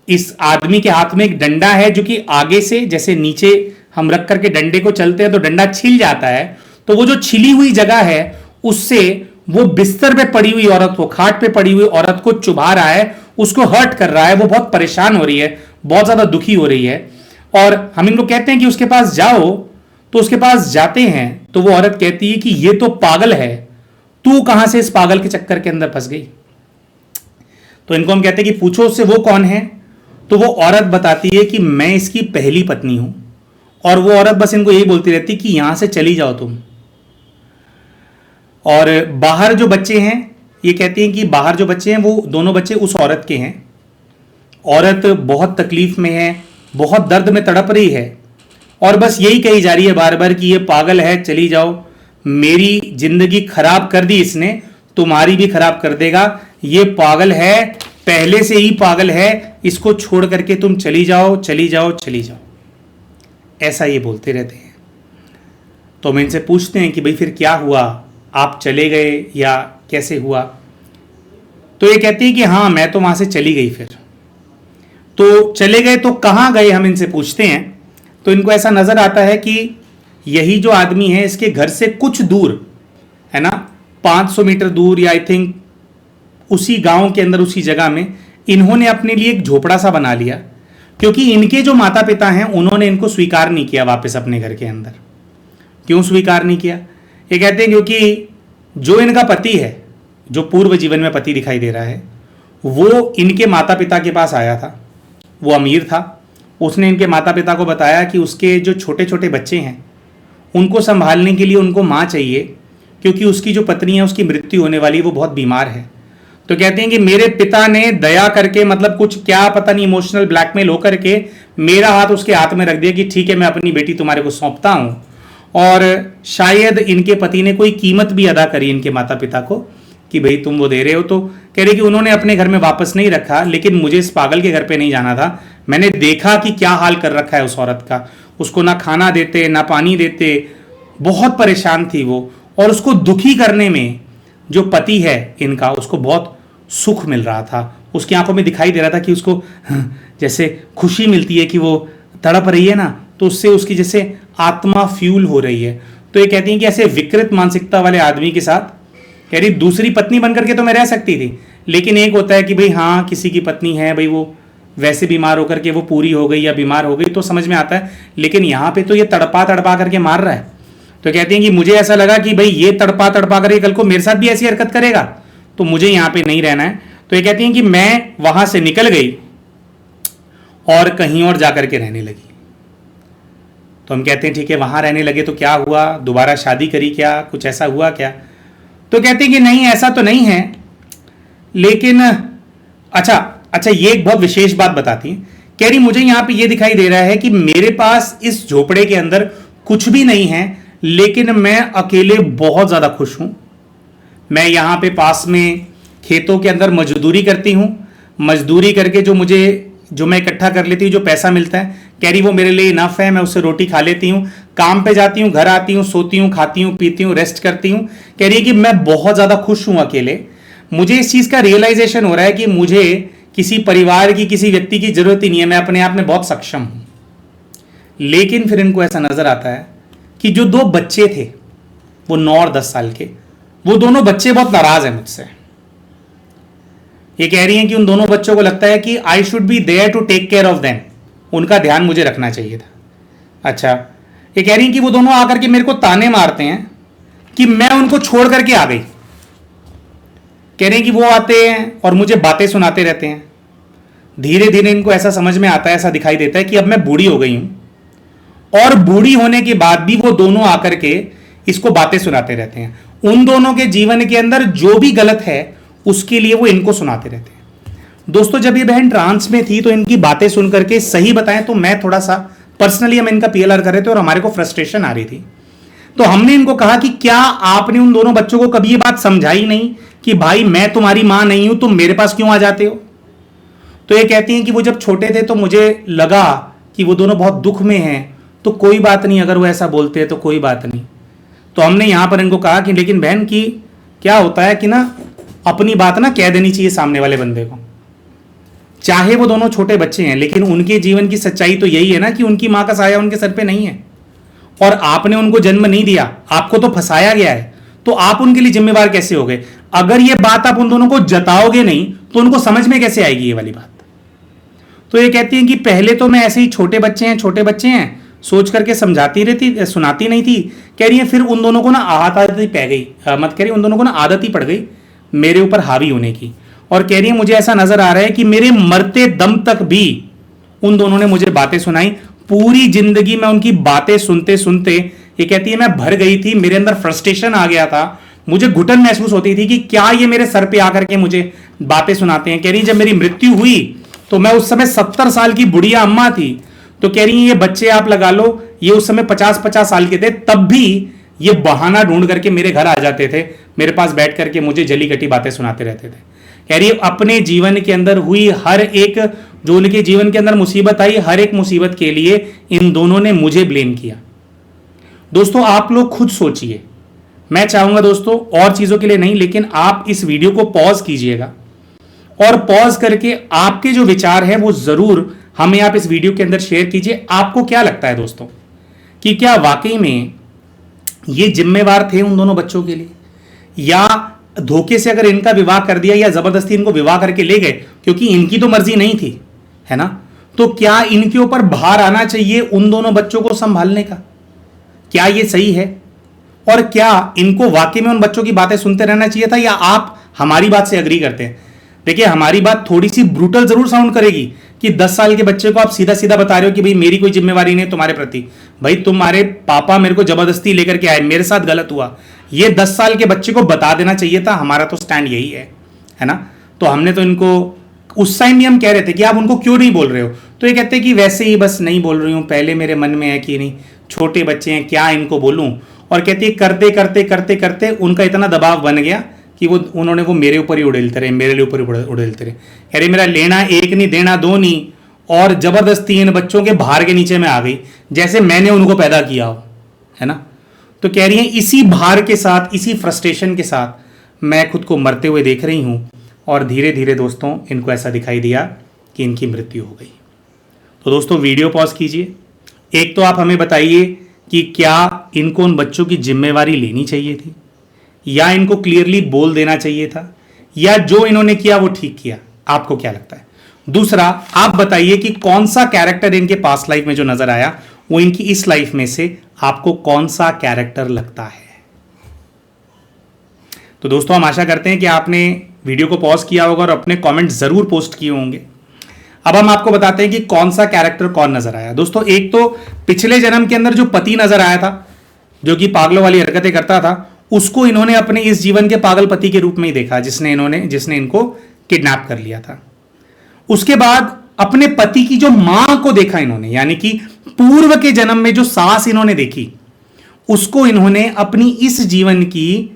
इस आदमी के हाथ में एक डंडा है जो कि आगे से जैसे नीचे हम रख करके डंडे को चलते हैं तो डंडा छिल जाता है, तो वो जो छिली हुई जगह है उससे वो बिस्तर पे पड़ी हुई औरत को, खाट पे पड़ी हुई औरत को चुभा रहा है, उसको हर्ट कर रहा है। वो बहुत परेशान हो रही है, बहुत ज्यादा दुखी हो रही है। और हम इनको कहते हैं कि उसके पास जाओ, तो उसके पास जाते हैं तो वो औरत कहती है कि ये तो पागल है, तू कहां से इस पागल के चक्कर के अंदर फंस गई। तो इनको हम कहते हैं कि पूछो उससे वो कौन है। तो वो औरत बताती है कि मैं इसकी पहली पत्नी हूं, और वो औरत बस इनको यही बोलती रहती कि यहां से चली जाओ तुम। और बाहर जो बच्चे हैं, ये कहती हैं कि बाहर जो बच्चे हैं वो दोनों बच्चे उस औरत के हैं। औरत बहुत तकलीफ में है, बहुत दर्द में तड़प रही है, और बस यही कही जा रही है बार बार कि ये पागल है, चली जाओ, मेरी जिंदगी खराब कर दी इसने, तुम्हारी भी खराब कर देगा। ये पागल है, पहले से ही पागल है, इसको छोड़ करके तुम चली जाओ चली जाओ चली जाओ, ऐसा ये बोलते रहते हैं। तो हम इनसे पूछते हैं कि भाई फिर क्या हुआ, आप चले गए या कैसे हुआ। तो ये कहती है कि हाँ मैं तो वहां से चली गई। फिर तो चले गए तो कहाँ गए, हम इनसे पूछते हैं। तो इनको ऐसा नजर आता है कि यही जो आदमी है इसके घर से कुछ दूर है ना, 500 मीटर दूर या आई थिंक उसी गांव के अंदर उसी जगह में इन्होंने अपने लिए एक झोपड़ा सा बना लिया, क्योंकि इनके जो माता पिता हैं उन्होंने इनको स्वीकार नहीं किया वापस अपने घर के अंदर। क्यों स्वीकार नहीं किया? ये कहते हैं क्योंकि जो इनका पति है, जो पूर्व जीवन में पति दिखाई दे रहा है, वो इनके माता पिता के पास आया था, वो अमीर था। उसने इनके माता पिता को बताया कि उसके जो छोटे छोटे बच्चे हैं उनको संभालने के लिए उनको माँ चाहिए, क्योंकि उसकी जो पत्नी है उसकी मृत्यु होने वाली है, वो बहुत बीमार है। तो कहते हैं कि मेरे पिता ने दया करके, मतलब कुछ क्या पता नहीं, इमोशनल ब्लैकमेल होकर के मेरा हाथ उसके हाथ में रख दिया कि ठीक है मैं अपनी बेटी तुम्हारे को सौंपता हूं। और शायद इनके पति ने कोई कीमत भी अदा करी इनके माता पिता को कि भाई तुम वो दे रहे हो। तो कह रहे कि उन्होंने अपने घर में वापस नहीं रखा, लेकिन मुझे इस पागल के घर पे नहीं जाना था। मैंने देखा कि क्या हाल कर रखा है उस औरत का, उसको ना खाना देते ना पानी देते, बहुत परेशान थी वो। और उसको दुखी करने में जो पति है इनका, उसको बहुत सुख मिल रहा था। उसकी आंखों में दिखाई दे रहा था कि उसको जैसे खुशी मिलती है कि वो तड़प रही है ना, तो उससे उसकी जैसे आत्मा फ्यूल हो रही है। तो ये कहती हैं कि ऐसे विकृत मानसिकता वाले आदमी के साथ, कह रही दूसरी पत्नी बनकर के तो मैं रह सकती थी, लेकिन एक होता है कि भाई हाँ किसी की पत्नी है, भाई वो वैसे बीमार होकर के वो पूरी हो गई या बीमार हो गई तो समझ में आता है, लेकिन यहाँ पे तो ये तड़पा तड़पा करके मार रहा है। तो कहती हैं कि मुझे ऐसा लगा कि भाई ये तड़पा तड़पा करके कल को मेरे साथ भी ऐसी हरकत करेगा, तो मुझे यहाँ पे नहीं रहना है। तो ये कहती हैं कि मैं वहां से निकल गई और कहीं और जाकर के रहने लगी। तो हम कहते हैं ठीक है, वहां रहने लगे तो क्या हुआ, दोबारा शादी करी क्या, कुछ ऐसा हुआ क्या? तो कहते हैं कि नहीं ऐसा तो नहीं है, लेकिन अच्छा ये एक बहुत विशेष बात बताती है। कह रही मुझे यहां पे ये दिखाई दे रहा है कि मेरे पास इस झोपड़े के अंदर कुछ भी नहीं है, लेकिन मैं अकेले बहुत ज्यादा खुश हूं। मैं यहां पे पास में खेतों के अंदर मजदूरी करती हूं, मजदूरी करके जो मैं इकट्ठा कर लेती हूँ, जो पैसा मिलता है, कह रही वो मेरे लिए इनफ है, मैं उससे रोटी खा लेती हूँ, काम पे जाती हूँ, घर आती हूँ, सोती हूँ, खाती हूँ, पीती हूँ, रेस्ट करती हूँ। कह रही है कि मैं बहुत ज्यादा खुश हूं अकेले। मुझे इस चीज का रियलाइजेशन हो रहा है कि मुझे किसी परिवार की, किसी व्यक्ति की जरूरत ही नहीं है, मैं अपने आप में बहुत सक्षम हूं। लेकिन फिर इनको ऐसा नजर आता है कि जो दो बच्चे थे, वो 9 और 10 साल के, वो दोनों बच्चे बहुत नाराज हैं मुझसे। ये कह रही हैं कि उन दोनों बच्चों को लगता है कि I should be there to take care of them, उनका ध्यान मुझे रखना चाहिए था। अच्छा, ये कह रही हैं कि वो दोनों आकर के मेरे को ताने मारते हैं कि मैं उनको छोड़ करके आ गई। कह रहे हैं कि वो आते हैं और मुझे बातें सुनाते रहते हैं। धीरे धीरे इनको ऐसा समझ में आता है, ऐसा दिखाई देता है कि अब मैं बूढ़ी हो गई हूं, और बूढ़ी होने के बाद भी वो दोनों आकर के इसको बातें सुनाते रहते हैं। उन दोनों के जीवन के अंदर जो भी गलत है उसके लिए वो इनको सुनाते रहते हैं। दोस्तों जब ये बहन ट्रांस में थी तो इनकी बातें सुन करके, सही बताएं तो मैं थोड़ा सा पर्सनली, हम इनका पीएलआर कर रहे थे और हमारे को फ्रस्ट्रेशन आ रही थी। तो हमने इनको कहा कि क्या आपने उन दोनों बच्चों को कभी ये बात समझाई नहीं कि भाई मैं तुम्हारी मां नहीं हूं, तुम मेरे पास क्यों आ जाते हो? तो ये कहती हैं कि वो जब छोटे थे तो मुझे लगा कि वो दोनों बहुत दुख में हैं, तो कोई बात नहीं, अगर वो ऐसा बोलते हैं तो कोई बात नहीं। तो हमने यहां पर इनको कहा कि लेकिन बहन की क्या होता है कि ना अपनी बात ना कह देनी चाहिए सामने वाले बंदे को। चाहे वो दोनों छोटे बच्चे हैं, लेकिन उनके जीवन की सच्चाई तो यही है ना कि उनकी मां का साया उनके सर पे नहीं है, और आपने उनको जन्म नहीं दिया, आपको तो फंसाया गया है, तो आप उनके लिए जिम्मेवार कैसे हो गए? अगर ये बात आप उन दोनों को जताओगे नहीं तो उनको समझ में कैसे आएगी ये वाली बात? तो ये कहती हैं कि पहले तो मैं ऐसे ही छोटे बच्चे हैं सोच करके समझाती रहती, सुनाती नहीं थी। कह रही है फिर उन दोनों को ना आदत ही पै गई, मत कह रही, उन दोनों को ना आदत ही पड़ गई मेरे ऊपर हावी होने की। और कह रही है मुझे ऐसा नजर आ रहा है कि मेरे मरते दम तक भी उन दोनों ने मुझे बातें सुनाई। पूरी जिंदगी में उनकी बातें सुनते सुनते ये कहती है मैं भर गई थी, मेरे अंदर फ्रस्ट्रेशन आ गया था, मुझे घुटन महसूस होती थी कि क्या ये मेरे सर पे आकर के मुझे बातें सुनाते हैं। कह रही जब मेरी मृत्यु हुई तो मैं उस समय 70 साल की बुढ़िया अम्मा थी। तो कह रही है ये बच्चे आप लगा लो, ये उस समय 50-50 साल के थे, तब भी ये बहाना ढूंढ करके मेरे घर आ जाते थे, मेरे पास बैठ करके मुझे जली कटी बातें सुनाते रहते थे। कह रही अपने जीवन के अंदर हुई हर एक, जो उनके जीवन के अंदर मुसीबत आई, हर एक मुसीबत के लिए इन दोनों ने मुझे ब्लेम किया। दोस्तों आप लोग खुद सोचिए, मैं चाहूंगा दोस्तों और चीजों के लिए नहीं, लेकिन आप इस वीडियो को पॉज कीजिएगा और पॉज करके आपके जो विचार हैं वो जरूर हमें आप इस वीडियो के अंदर शेयर कीजिए। आपको क्या लगता है दोस्तों कि क्या वाकई में ये जिम्मेवार थे उन दोनों बच्चों के लिए, या धोखे से अगर इनका विवाह कर दिया या जबरदस्ती इनको विवाह करके ले गए क्योंकि इनकी तो मर्जी नहीं थी, है ना, तो क्या इनके ऊपर भार आना चाहिए उन दोनों बच्चों को संभालने का? क्या ये सही है? और क्या इनको वाकई में उन बच्चों की बातें सुनते रहना चाहिए था, या आप हमारी बात से अग्री करते हैं? देखिए, हमारी बात थोड़ी सी ब्रूटल जरूर साउंड करेगी कि 10 साल के बच्चे को आप सीधा सीधा बता रहे हो कि भाई मेरी कोई जिम्मेवारी नहीं तुम्हारे प्रति, भाई तुम्हारे पापा मेरे को जबरदस्ती लेकर के आए, मेरे साथ गलत हुआ। ये 10 साल के बच्चे को बता देना चाहिए था। हमारा तो स्टैंड यही है ना। तो हमने तो इनको उस टाइम भी हम कह रहे थे कि आप उनको क्यों नहीं बोल रहे हो, तो ये कहते हैं कि वैसे ही बस नहीं बोल रही हूं, पहले मेरे मन में है कि नहीं छोटे बच्चे हैं क्या इनको बोलूं। और कहती है करते करते करते करते उनका इतना दबाव बन गया कि उन्होंने वो मेरे ऊपर ही उड़ेलते रहे, मेरे ऊपर ही उड़ेलते रहे। अरे मेरा लेना एक नहीं देना दो नहीं, और जबरदस्ती इन बच्चों के भार के नीचे में आ गई जैसे मैंने उनको पैदा किया हो, है ना। तो कह रही है इसी भार के साथ, इसी फ्रस्ट्रेशन के साथ मैं खुद को मरते हुए देख रही हूं। और धीरे धीरे दोस्तों इनको ऐसा दिखाई दिया कि इनकी मृत्यु हो गई। तो दोस्तों वीडियो पॉज कीजिए। एक तो आप हमें बताइए कि क्या इनको उन बच्चों की जिम्मेवारी लेनी चाहिए थी, या इनको क्लियरली बोल देना चाहिए था, या जो इन्होंने किया वो ठीक किया? आपको क्या लगता है? दूसरा, आप बताइए कि कौन सा कैरेक्टर इनके पास्ट लाइफ में जो नजर आया वो इनकी इस लाइफ में से आपको कौन सा कैरेक्टर लगता है? तो दोस्तों हम आशा करते हैं कि आपने वीडियो को पॉज किया होगा और अपने कमेंट जरूर पोस्ट किए होंगे। अब हम आपको बताते हैं कि कौन सा कैरेक्टर कौन नजर आया। दोस्तों एक तो पिछले जन्म के अंदर जो पति नजर आया था, जो कि पागलों वाली हरकतें करता था, उसको इन्होंने अपने इस जीवन के पागल पति के रूप में ही देखा, जिसने इनको किडनैप कर लिया था। उसके बाद अपने पति की जो मां को देखा इन्होंने, यानी कि पूर्व के जन्म में जो सास इन्होंने देखी, उसको इन्होंने अपनी इस जीवन की,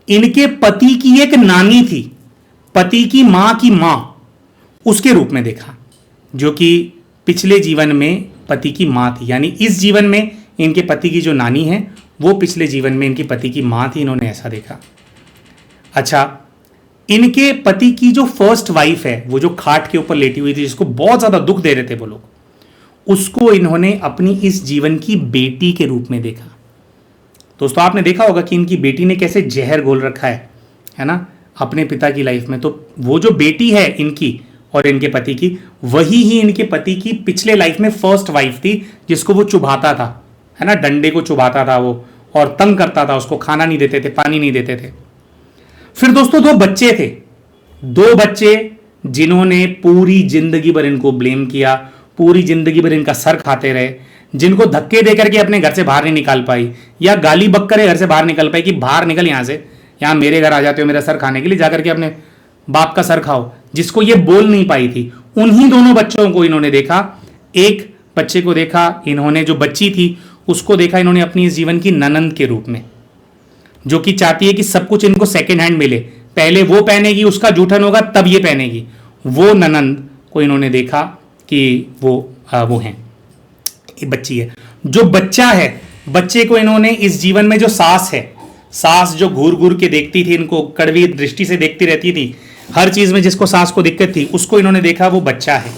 इनके पति की एक नानी थी, पति की मां उसके रूप में देखा, जो कि पिछले जीवन में पति की मां थी। यानी इस जीवन में इनके पति की जो नानी है वो पिछले जीवन में इनके पति की मां थी, इन्होंने ऐसा देखा। अच्छा, इनके पति की जो फर्स्ट वाइफ है, वो जो खाट के ऊपर लेटी हुई थी, जिसको बहुत ज्यादा दुख दे रहे थे वो लोग, उसको इन्होंने अपनी इस जीवन की बेटी के रूप में देखा। दोस्तों आपने देखा होगा कि इनकी बेटी ने कैसे जहर घोल रखा है ना, अपने पिता की लाइफ में। तो वो जो बेटी है इनकी और इनके पति की, वही ही इनके पति की पिछले लाइफ में फर्स्ट वाइफ थी, जिसको वो चुभाता था, है ना, डंडे को चुभाता था वो, और तंग करता था, उसको खाना नहीं देते थे, पानी नहीं देते थे। फिर दोस्तों 2 बच्चे थे, 2 बच्चे जिन्होंने पूरी जिंदगी भर इनको ब्लेम किया, पूरी जिंदगी भर इनका सर खाते रहे, जिनको धक्के देकर के अपने घर से बाहर नहीं निकाल पाई, या गाली बककर घर से बाहर निकल पाई कि बाहर निकल यहां से, यहां मेरे घर आ जाते हो मेरा सर खाने के लिए, जाकर के अपने बाप का सर खाओ, जिसको ये बोल नहीं पाई थी। उन्हीं दोनों बच्चों को इन्होंने देखा। एक बच्चे को देखा इन्होंने, जो बच्ची थी उसको देखा इन्होंने अपनी इस जीवन की ननंद के रूप में, जो कि चाहती है कि सब कुछ इनको सेकेंड हैंड मिले, पहले वो पहनेगी, उसका जूठन होगा तब ये पहनेगी। वो ननंद को इन्होंने देखा कि वो है, बच्ची है। जो बच्चा है, बच्चे को इन्होंने इस जीवन में जो सास है, सास जो घूर घूर के देखती थी, इनको कड़वी दृष्टि से देखती रहती थी, हर चीज में जिसको सास को दिक्कत थी, उसको इन्होंने देखा, वो बच्चा है।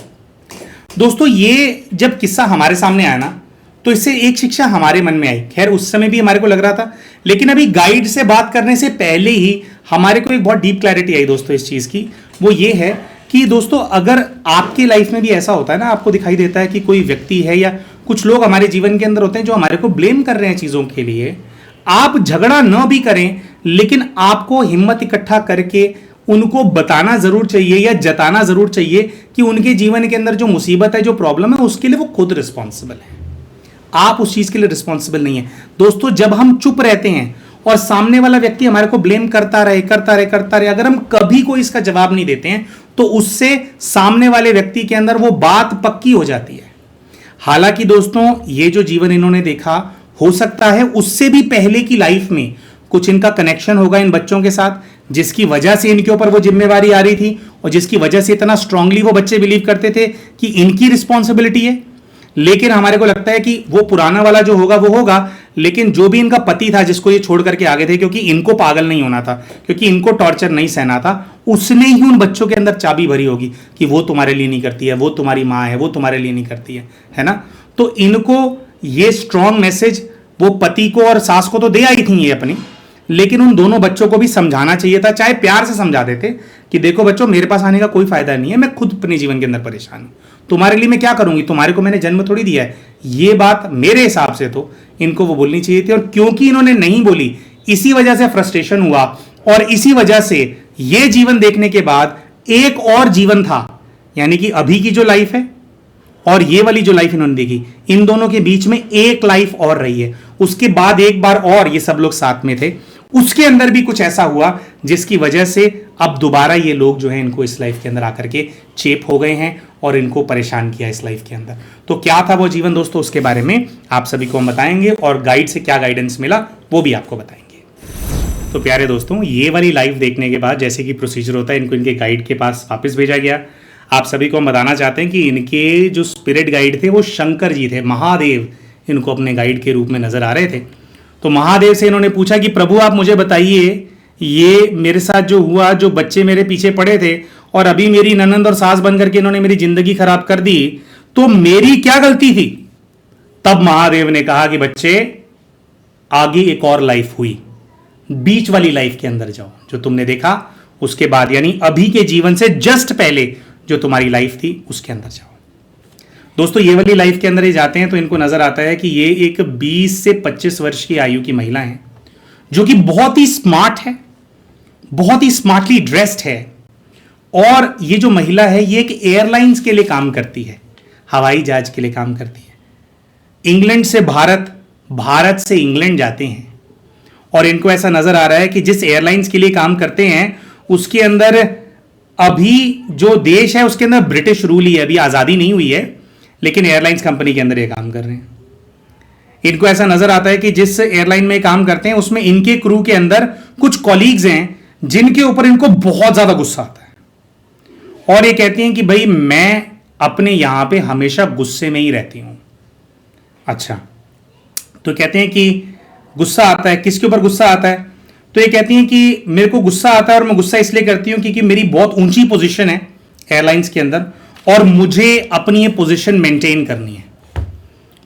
दोस्तों ये जब किस्सा हमारे सामने आया ना, तो इससे एक शिक्षा हमारे मन में आई। खैर उस समय भी हमारे को लग रहा था, लेकिन अभी गाइड से बात करने से पहले ही हमारे को एक बहुत डीप क्लैरिटी आई दोस्तों इस चीज की। वो ये है कि दोस्तों अगर आपके लाइफ में भी ऐसा होता है ना, आपको दिखाई देता है कि कोई व्यक्ति है या कुछ लोग हमारे जीवन के अंदर होते हैं जो हमारे को ब्लेम कर रहे हैं चीजों के लिए, आप झगड़ा न भी करें, लेकिन आपको हिम्मत इकट्ठा करके उनको बताना जरूर चाहिए या जताना जरूर चाहिए कि उनके जीवन के अंदर जो मुसीबत है, जो प्रॉब्लम है, उसके लिए वो खुद रिस्पॉन्सिबल है, आप उस चीज के लिए रिस्पॉन्सिबल नहीं है। दोस्तों जब हम चुप रहते हैं और सामने वाला व्यक्ति हमारे को ब्लेम करता रहे, अगर हम कभी कोई इसका जवाब नहीं देते हैं, तो उससे सामने वाले व्यक्ति के अंदर वो बात पक्की हो जाती है। हालांकि दोस्तों ये जो जीवन इन्होंने देखा, हो सकता है उससे भी पहले की लाइफ में कुछ इनका कनेक्शन होगा इन बच्चों के साथ, जिसकी वजह से इनके ऊपर वो जिम्मेवारी आ रही थी, और जिसकी वजह से इतना स्ट्रांगली वो बच्चे बिलीव करते थे कि इनकी रिस्पॉन्सिबिलिटी है। लेकिन हमारे को लगता है कि वो पुराना वाला जो होगा वो होगा, लेकिन जो भी इनका पति था जिसको ये छोड़ करके आगे थे, क्योंकि इनको पागल नहीं होना था, क्योंकि इनको टॉर्चर नहीं सहना था, उसने ही उन बच्चों के अंदर चाबी भरी होगी कि वो तुम्हारे लिए नहीं करती है, वो तुम्हारी माँ है, वो तुम्हारे लिए नहीं करती है ना। तो इनको ये स्ट्रॉन्ग मैसेज वो पति को और सास को तो दे आई थी ये अपनी, लेकिन उन दोनों बच्चों को भी समझाना चाहिए था, चाहे प्यार से समझा देते कि देखो बच्चों, मेरे पास आने का कोई फायदा नहीं है, मैं खुद अपने जीवन के अंदर परेशान हूं, तुम्हारे लिए मैं क्या करूंगी, तुम्हारे को मैंने जन्म थोड़ी दिया है। ये बात मेरे हिसाब से तो इनको वो बोलनी चाहिए थी, और क्योंकि इन्होंने नहीं बोली इसी वजह से फ्रस्ट्रेशन हुआ, और इसी वजह से ये जीवन देखने के बाद एक और जीवन था, यानी कि अभी की जो लाइफ है और ये वाली जो लाइफ इन्होंने देखी, इन दोनों के बीच में एक लाइफ और रही है। उसके बाद एक बार और ये सब लोग साथ में थे, उसके अंदर भी कुछ ऐसा हुआ जिसकी वजह से अब दोबारा ये लोग जो है इनको इस लाइफ के अंदर आकर के चेप हो गए हैं और इनको परेशान किया इस लाइफ के अंदर। तो क्या था वो जीवन दोस्तों, उसके बारे में आप सभी को हम बताएंगे, और गाइड से क्या गाइडेंस मिला वो भी आपको बताएंगे। तो प्यारे दोस्तों, ये वाली लाइव देखने के बाद जैसे कि प्रोसीजर होता है, इनको इनके गाइड के पास वापस भेजा गया। आप सभी को हम बताना चाहते हैं कि इनके जो स्पिरिट गाइड थे वो शंकर जी थे, महादेव इनको अपने गाइड के रूप में नजर आ रहे थे। तो महादेव से इन्होंने पूछा कि प्रभु आप मुझे बताइए, ये मेरे साथ जो हुआ, जो बच्चे मेरे पीछे पड़े थे और अभी मेरी ननंद और सास बन करके इन्होंने मेरी जिंदगी खराब कर दी, तो मेरी क्या गलती थी। तब महादेव ने कहा कि बच्चे, आगे एक और लाइफ हुई, बीच वाली लाइफ के अंदर जाओ जो तुमने देखा, उसके बाद यानी अभी के जीवन से जस्ट पहले जो तुम्हारी लाइफ थी उसके अंदर जाओ। दोस्तों, ये वाली लाइफ के अंदर ये जाते हैं तो इनको नजर आता है कि ये एक 20 से 25 वर्ष की आयु की महिला है, जो कि बहुत ही स्मार्ट है, बहुत ही स्मार्टली ड्रेस्ड है। और ये जो महिला है ये एक एयरलाइंस के लिए काम करती है, हवाई जहाज के लिए काम करती है। इंग्लैंड से भारत, भारत से इंग्लैंड जाते हैं, और इनको ऐसा नजर आ रहा है कि जिस एयरलाइंस के लिए काम करते हैं उसके अंदर अभी जो देश है उसके अंदर ब्रिटिश रूल ही है, अभी आजादी नहीं हुई है, लेकिन एयरलाइंस कंपनी के अंदर ये काम कर रहे हैं। इनको ऐसा नजर आता है कि जिस एयरलाइन में काम करते हैं उसमें इनके क्रू के अंदर कुछ कॉलीग्स हैं जिनके ऊपर इनको बहुत ज्यादा गुस्सा आता है, और ये कहती हैं कि भाई मैं अपने यहां पे हमेशा गुस्से में ही रहती हूं। अच्छा, तो कहते हैं कि गुस्सा आता है, किसके ऊपर गुस्सा आता है, तो ये कहती हैं कि मेरे को गुस्सा आता है और मैं गुस्सा इसलिए करती हूं क्योंकि मेरी बहुत ऊंची पोजीशन है एयरलाइंस के अंदर और मुझे अपनी ये पोजीशन मेंटेन करनी है,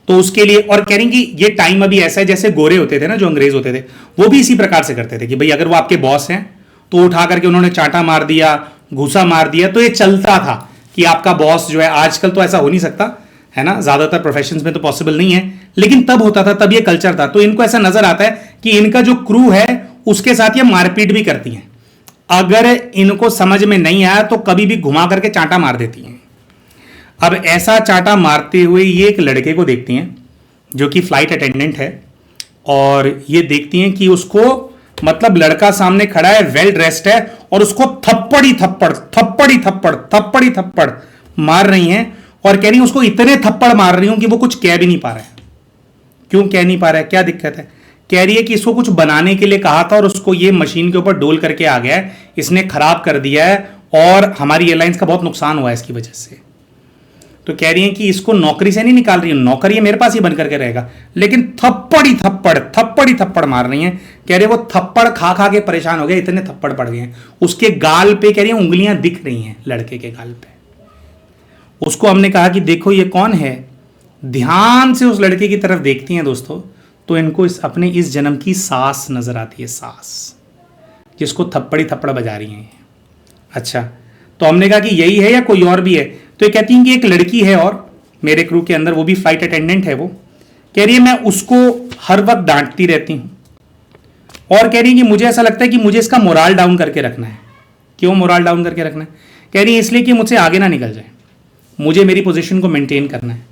तो उसके लिए। और कह रही कि ये टाइम अभी ऐसा है जैसे गोरे होते थे ना, जो अंग्रेज होते थे, वो भी इसी प्रकार से करते थे कि भाई अगर वो आपके बॉस हैं तो उठा करके उन्होंने चांटा मार दिया, घूसा मार दिया, तो ये चलता था कि आपका बॉस जो है, आजकल तो ऐसा हो नहीं सकता है ना, ज्यादातर प्रोफेशंस में तो पॉसिबल नहीं है, लेकिन तब होता था, तब ये कल्चर था। तो इनको ऐसा नजर आता है कि इनका जो क्रू है उसके साथ ये मारपीट भी करती हैं, अगर इनको समझ में नहीं आया तो कभी भी घुमा करके चांटा मार देती हैं। अब ऐसा चांटा मारते हुए ये एक लड़के को देखती हैं जो कि फ्लाइट अटेंडेंट है, और ये देखती हैं कि उसको, मतलब लड़का सामने खड़ा है, वेल ड्रेस्ड है, और उसको थप्पड़ी थप्पड़ थप्पड़ी थप्पड़ थप्पड़ी थप्पड़ मार रही हैं, और कह रही है उसको इतने थप्पड़ मार रही हूं कि वो कुछ कह भी नहीं पा रहा है। क्यों कह नहीं पा रहा है, क्या दिक्कत है? कह रही है कि इसको कुछ बनाने के लिए कहा था और उसको ये मशीन के ऊपर डोल करके आ गया है, इसने खराब कर दिया है और हमारी एयरलाइंस का बहुत नुकसान हुआ है इसकी वजह से। तो कह रही है कि इसको नौकरी से नहीं निकाल रही हूं, नौकरी मेरे पास ही बन करके रहेगा, लेकिन थप्पड़ी थप्पड़ मार रही है। कह रही है वो थप्पड़ खा खा के परेशान हो गया, इतने थप्पड़ पड़ गए हैं उसके गाल पे। कह रही है उंगलियां दिख रही हैं लड़के के गाल पे। उसको हमने कहा कि देखो ये कौन है, ध्यान से उस लड़के की तरफ देखती हैं दोस्तों, तो इनको अपने इस जन्म की सास नजर आती है, सास जिसको थप्पड़ी थप्पड़ बजा रही हैं। अच्छा, तो हमने कहा कि यही है या कोई और भी है, तो ये कहती हैं कि एक लड़की है और मेरे क्रू के अंदर, वो भी फ्लाइट अटेंडेंट है। वो कह रही है मैं उसको हर वक्त डांटती रहती हूँ, और कह रही है कि मुझे ऐसा लगता है कि मुझे इसका मोराल डाउन करके रखना है। क्यों मोराल डाउन करके रखना है? कह रही है इसलिए कि मुझसे आगे ना निकल जाए, मुझे मेरी पोजीशन को मेंटेन करना है।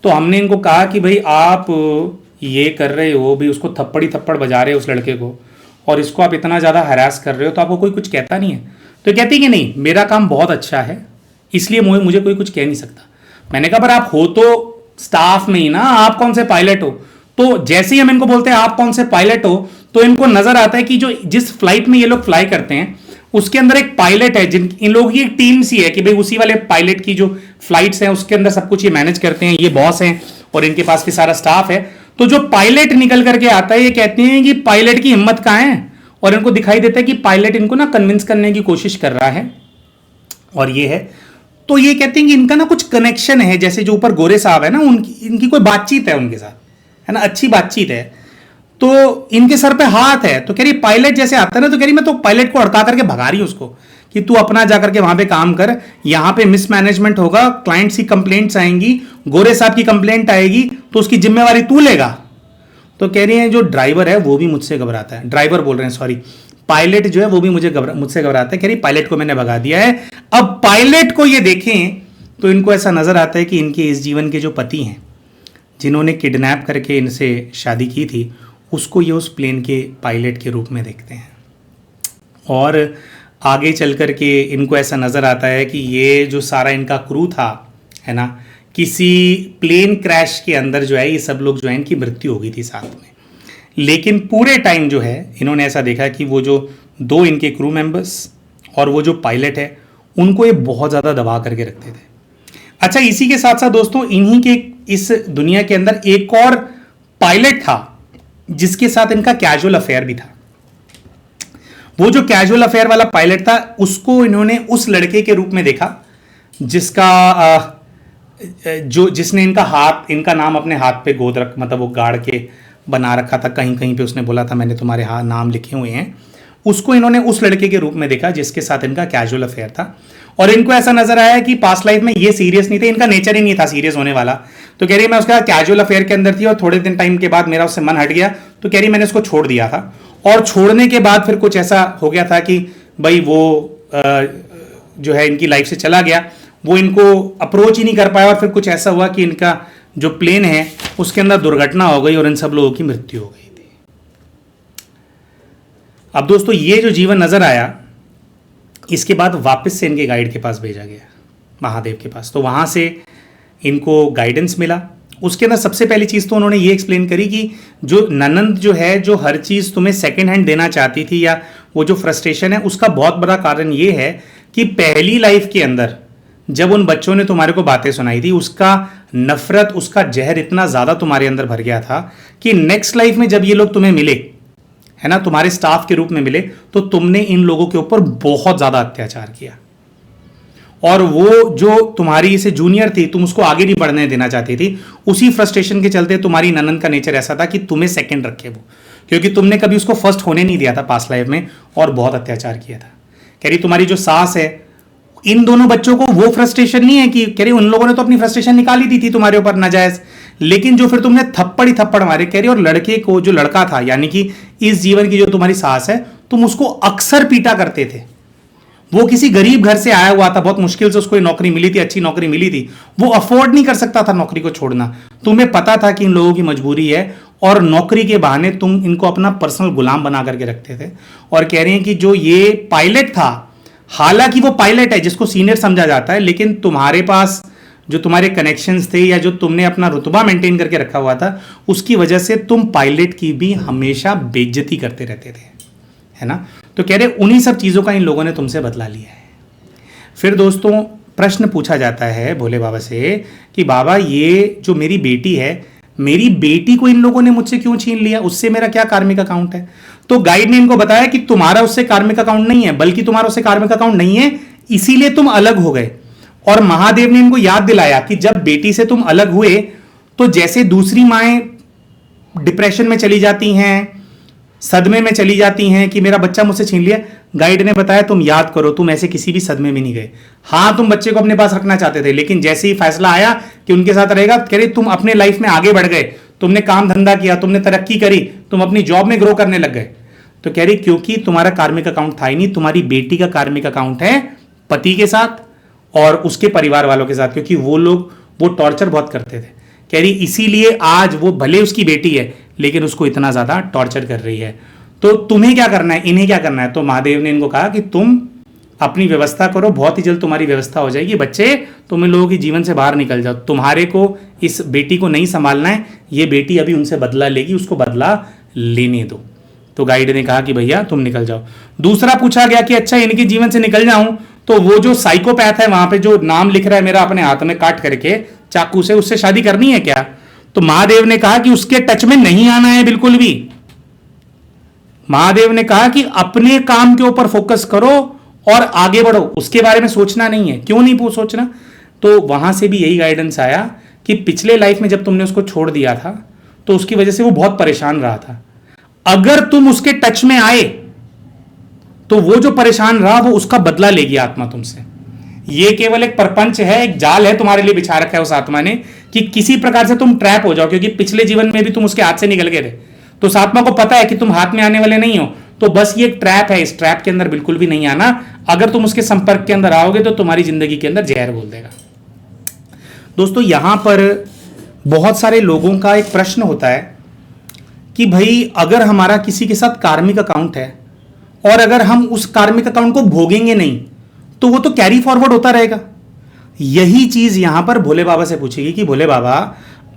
तो हमने इनको कहा कि भाई आप ये कर रहे हो, भी उसको थप्पड़ी थप्पड़ बजा रहे हो उस लड़के को, और इसको आप इतना ज़्यादा हरास कर रहे हो, तो आपको कोई कुछ कहता नहीं है? तो कहती कि नहीं, मेरा काम बहुत अच्छा है, इसलिए मुझे कोई कुछ कह नहीं सकता। मैंने कहा पर आप हो तो स्टाफ में ही ना, आप कौन से पायलट हो? तो जैसे ही हम इनको बोलते हैं आप कौन से पायलट हो, तो इनको नजर आता है कि जो जिस फ्लाइट में ये लोग फ्लाई करते हैं उसके अंदर एक पायलट है, जिन इन लोगों की एक टीम सी है कि भाई उसी वाले पायलट की जो फ्लाइट्स हैं उसके अंदर सब कुछ ये मैनेज करते हैं, ये बॉस हैं और इनके पास भी सारा स्टाफ है। तो जो पायलट निकल करके आता है, ये कहते हैं कि पायलट की हिम्मत कहाँ है, और इनको दिखाई देता है कि पायलट इनको ना कन्विंस करने की कोशिश कर रहा है और ये है। तो ये कहते हैं कि इनका ना कुछ कनेक्शन है, जैसे जो ऊपर गोरे साहब है ना, उनकी इनकी कोई बातचीत है उनके साथ, है ना, अच्छी बातचीत है। तो इनके सर पे हाथ है। तो कह रही पायलट जैसे आता है ना, तो कह रही मैं तो पायलट को अड़का करके भगा रही हूं उसको कि तू अपना जाकर के वहां पे काम कर, यहां पे मिसमैनेजमेंट होगा, क्लाइंट्स की कंप्लेंट्स आएंगी, गोरे साहब की कंप्लेंट आएगी, तो उसकी जिम्मेवारी तू लेगा। तो कह रही है जो ड्राइवर है वो भी मुझसे घबराता है, ड्राइवर बोल रहे हैं सॉरी, पायलट जो है वो भी मुझसे घबराता है। कह रही पायलट को मैंने भगा दिया है। अब पायलट को ये देखें तो इनको ऐसा नजर आता है कि इनके इस जीवन के जो पति हैं, जिन्होंने किडनैप करके इनसे शादी की थी, उसको ये उस प्लेन के पायलट के रूप में देखते हैं। और आगे चल कर के इनको ऐसा नज़र आता है कि ये जो सारा इनका क्रू था, है ना, किसी प्लेन क्रैश के अंदर जो है ये सब लोग जो है इनकी मृत्यु हो गई थी साथ में। लेकिन पूरे टाइम जो है इन्होंने ऐसा देखा कि वो जो 2 इनके क्रू मेंबर्स और वो जो पायलट है उनको ये बहुत ज़्यादा दबा करके रखते थे। अच्छा, इसी के साथ साथ दोस्तों इन्हीं के इस दुनिया के अंदर एक और पायलट था जिसके साथ इनका कैजुअल अफेयर भी था। वो जो कैजुअल अफेयर वाला पायलट था उसको इन्होंने उस लड़के के रूप में देखा जिसका जिसने इनका नाम अपने हाथ पे गोद रख, मतलब वो गाड़ के बना रखा था, कहीं कहीं पे उसने बोला था मैंने तुम्हारे नाम लिखे हुए हैं। उसको इन्होंने उस लड़के के रूप में देखा जिसके साथ इनका कैजुअल अफेयर था। और इनको ऐसा नजर आया कि पास्ट लाइफ में ये सीरियस नहीं थे, इनका नेचर ही नहीं था सीरियस होने वाला। तो कह रही मैं उसका कैजुअल अफेयर के अंदर थी और थोड़े दिन टाइम के बाद मेरा उससे मन हट गया, तो कह रही मैंने उसको छोड़ दिया था। और छोड़ने के बाद फिर कुछ ऐसा हो गया था कि भाई वो जो है इनकी लाइफ से चला गया, वो इनको अप्रोच ही नहीं कर पाया। और फिर कुछ ऐसा हुआ कि इनका जो प्लेन है उसके अंदर दुर्घटना हो गई और इन सब लोगों की मृत्यु हो गई थी। अब दोस्तों ये जो जीवन नजर आया, इसके बाद वापस से इनके गाइड के पास भेजा गया, महादेव के पास। तो वहाँ से इनको गाइडेंस मिला। उसके अंदर सबसे पहली चीज़ तो उन्होंने ये एक्सप्लेन करी कि जो ननंद जो है, जो हर चीज़ तुम्हें सेकेंड हैंड देना चाहती थी, या वो जो फ्रस्ट्रेशन है, उसका बहुत बड़ा कारण ये है कि पहली लाइफ के अंदर जब उन बच्चों ने तुम्हारे को बातें सुनाई थी, उसका नफरत, उसका जहर इतना ज़्यादा तुम्हारे अंदर भर गया था कि नेक्स्ट लाइफ में जब ये लोग तुम्हें मिले, है ना, तुम्हारे स्टाफ के रूप में मिले, तो तुमने इन लोगों के ऊपर बहुत ज़्यादा अत्याचार किया। और वो जो तुम्हारी से जूनियर थी, तुम उसको आगे नहीं बढ़ने देना चाहती थी। उसी फ्रस्ट्रेशन के चलते तुम्हारी ननंद का नेचर ऐसा था कि तुम्हें सेकंड रखे वो, क्योंकि तुमने कभी उसको फर्स्ट होने नहीं दिया था पास्ट लाइफ में, और बहुत अत्याचार किया था। कह रही तुम्हारी जो सास है, इन दोनों बच्चों को वो फ्रस्ट्रेशन नहीं है कि, कह रही उन लोगों ने तो अपनी फ्रस्ट्रेशन निकाली दी थी तुम्हारे ऊपर नाजायज, लेकिन जो फिर तुमने थप्पड़ ही थप्पड़ मारे, कह रही, और लड़के को, जो लड़का था, यानी कि इस जीवन की जो तुम्हारी सास है, तुम उसको अक्सर पीटा करते थे। वो किसी गरीब घर से आया हुआ था, बहुत मुश्किल से उसको नौकरी मिली थी, अच्छी नौकरी मिली थी, वो अफोर्ड नहीं कर सकता था नौकरी को छोड़ना। तुम्हें पता था कि इन लोगों की मजबूरी है, और नौकरी के बहाने तुम इनको अपना पर्सनल गुलाम बना करके रखते थे। और कह रहे हैं कि जो ये पायलट था, हालांकि वो पायलट है जिसको सीनियर समझा जाता है, लेकिन तुम्हारे पास जो तुम्हारे कनेक्शंस थे, या जो तुमने अपना रुतबा मेंटेन करके रखा हुआ था, उसकी वजह से तुम पायलट की भी हमेशा बेइज्जती करते रहते थे, है ना। तो कह रहे उन्हीं सब चीज़ों का इन लोगों ने तुमसे बदला लिया है। फिर दोस्तों प्रश्न पूछा जाता है भोले बाबा से कि बाबा ये जो मेरी बेटी है, मेरी बेटी को इन लोगों ने मुझसे क्यों छीन लिया, उससे मेरा क्या कार्मिक अकाउंट है। तो गाइड ने इनको बताया कि तुम्हारा उससे कार्मिक अकाउंट नहीं है, बल्कि तुम्हारा उससे कार्मिक अकाउंट नहीं है, इसीलिए तुम अलग हो गए। और महादेव ने इनको याद दिलाया कि जब बेटी से तुम अलग हुए, तो जैसे दूसरी माएं डिप्रेशन में चली जाती हैं, सदमे में चली जाती हैं कि मेरा बच्चा मुझसे छीन लिया, गाइड ने बताया तुम याद करो, तुम ऐसे किसी भी सदमे में नहीं गए। हाँ, तुम बच्चे को अपने पास रखना चाहते थे, लेकिन जैसे ही फैसला आया कि उनके साथ रहेगा, कह रहे तुम अपने लाइफ में आगे बढ़ गए, तुमने काम धंधा किया, तुमने तरक्की करी, तुम अपनी जॉब में ग्रो करने लग गए। तो कह रही क्योंकि तुम्हारा कार्मिक अकाउंट था ही नहीं, तुम्हारी बेटी का कार्मिक अकाउंट है पति के साथ और उसके परिवार वालों के साथ, क्योंकि वो लोग वो टॉर्चर बहुत करते थे। कह रही इसीलिए आज वो भले उसकी बेटी है, लेकिन उसको इतना ज्यादा टॉर्चर कर रही है। तो तुम्हें क्या करना है, इन्हें क्या करना है। तो महादेव ने इनको कहा कि तुम अपनी व्यवस्था करो, बहुत ही जल्द तुम्हारी व्यवस्था हो जाएगी। बच्चे, तुम इन लोगों के जीवन से बाहर निकल जाओ, तुम्हारे को इस बेटी को नहीं संभालना है, ये बेटी अभी उनसे बदला लेगी, उसको बदला लेने दो। तो गाइड ने कहा कि भैया तुम निकल जाओ। दूसरा पूछा गया कि अच्छा इनके जीवन से निकल जाऊं, तो वो जो साइकोपैथ है वहां पे जो नाम लिख रहा है मेरा अपने हाथ में काट करके चाकू से, उससे शादी करनी है क्या। तो महादेव ने कहा कि उसके टच में नहीं आना है बिल्कुल भी। महादेव ने कहा कि अपने काम के ऊपर फोकस करो और आगे बढ़ो, उसके बारे में सोचना नहीं है। क्यों नहीं सोचना? तो वहां से भी यही गाइडेंस आया कि पिछले लाइफ में जब तुमने उसको छोड़ दिया था तो उसकी वजह से वो बहुत परेशान रहा था। अगर तुम उसके टच में आए तो वो जो परेशान रहा वो उसका बदला लेगी आत्मा तुमसे। ये केवल एक परपंच है, एक जाल है तुम्हारे लिए बिछा रखा है उस आत्मा ने कि किसी प्रकार से तुम ट्रैप हो जाओ, क्योंकि पिछले जीवन में भी तुम उसके हाथ से निकल गए थे। तो उस आत्मा को पता है कि तुम हाथ में आने वाले नहीं हो, तो बस ये एक ट्रैप है, इस ट्रैप के अंदर बिल्कुल भी नहीं आना। अगर तुम उसके संपर्क के अंदर आओगे तो तुम्हारी जिंदगी के अंदर जहर बोल देगा। दोस्तों, यहां पर बहुत सारे लोगों का एक प्रश्न होता है कि भाई अगर हमारा किसी के साथ कार्मिक अकाउंट है और अगर हम उस कार्मिक अकाउंट को भोगेंगे नहीं तो वो तो कैरी फॉरवर्ड होता रहेगा। यही चीज यहां पर भोले बाबा से पूछेगी कि भोले बाबा,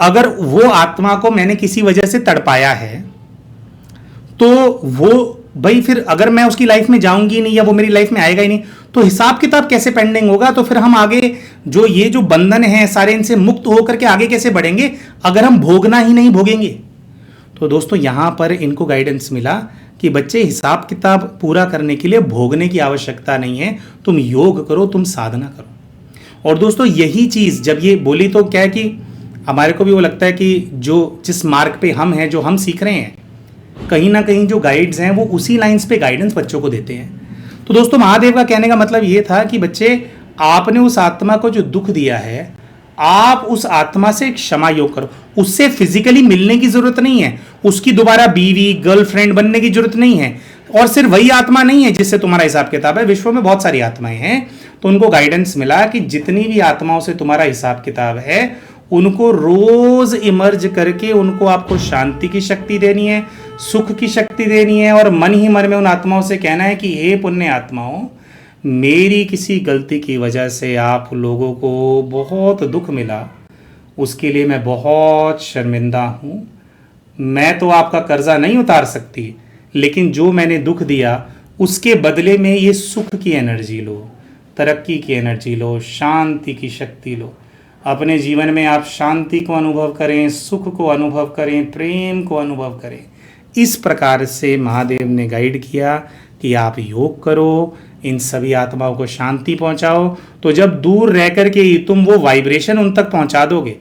अगर वो आत्मा को मैंने किसी वजह से तड़पाया है तो वो भाई फिर अगर मैं उसकी लाइफ में जाऊंगी नहीं या वो मेरी लाइफ में आएगा ही नहीं तो हिसाब किताब कैसे पेंडिंग होगा? तो फिर हम आगे जो ये जो बंधन है सारे इनसे मुक्त होकर के आगे कैसे बढ़ेंगे अगर हम भोगना ही नहीं भोगेंगे? तो दोस्तों, यहां पर इनको गाइडेंस मिला कि बच्चे, हिसाब किताब पूरा करने के लिए भोगने की आवश्यकता नहीं है, तुम योग करो, तुम साधना करो। और दोस्तों, यही चीज जब ये बोली तो क्या है कि हमारे को भी वो लगता है कि जो जिस मार्ग पे हम हैं, जो हम सीख रहे हैं, कहीं ना कहीं जो गाइड्स हैं वो उसी लाइंस पे गाइडेंस बच्चों को देते हैं। तो दोस्तों, महादेव का कहने का मतलब ये था कि बच्चे, आपने उस आत्मा को जो दुख दिया है, आप उस आत्मा से क्षमा योग करो। उससे फिजिकली मिलने की जरूरत नहीं है, उसकी दोबारा बीवी गर्लफ्रेंड बनने की जरूरत नहीं है। और सिर्फ वही आत्मा नहीं है जिससे तुम्हारा हिसाब किताब है, विश्व में बहुत सारी आत्माएं हैं। तो उनको गाइडेंस मिला कि जितनी भी आत्माओं से तुम्हारा हिसाब किताब है उनको रोज इमर्ज करके उनको आपको शांति की शक्ति देनी है, सुख की शक्ति देनी है, और मन ही मन में उन आत्माओं से कहना है कि हे पुण्य आत्माओं, मेरी किसी गलती की वजह से आप लोगों को बहुत दुख मिला, उसके लिए मैं बहुत शर्मिंदा हूँ। मैं तो आपका कर्जा नहीं उतार सकती, लेकिन जो मैंने दुख दिया उसके बदले में ये सुख की एनर्जी लो, तरक्की की एनर्जी लो, शांति की शक्ति लो। अपने जीवन में आप शांति को अनुभव करें, सुख को अनुभव करें, प्रेम को अनुभव करें। इस प्रकार से महादेव ने गाइड किया कि आप योग करो, इन सभी आत्माओं को शांति पहुंचाओ। तो जब दूर रह कर के ही तुम वो वाइब्रेशन उन तक पहुंचा दोगे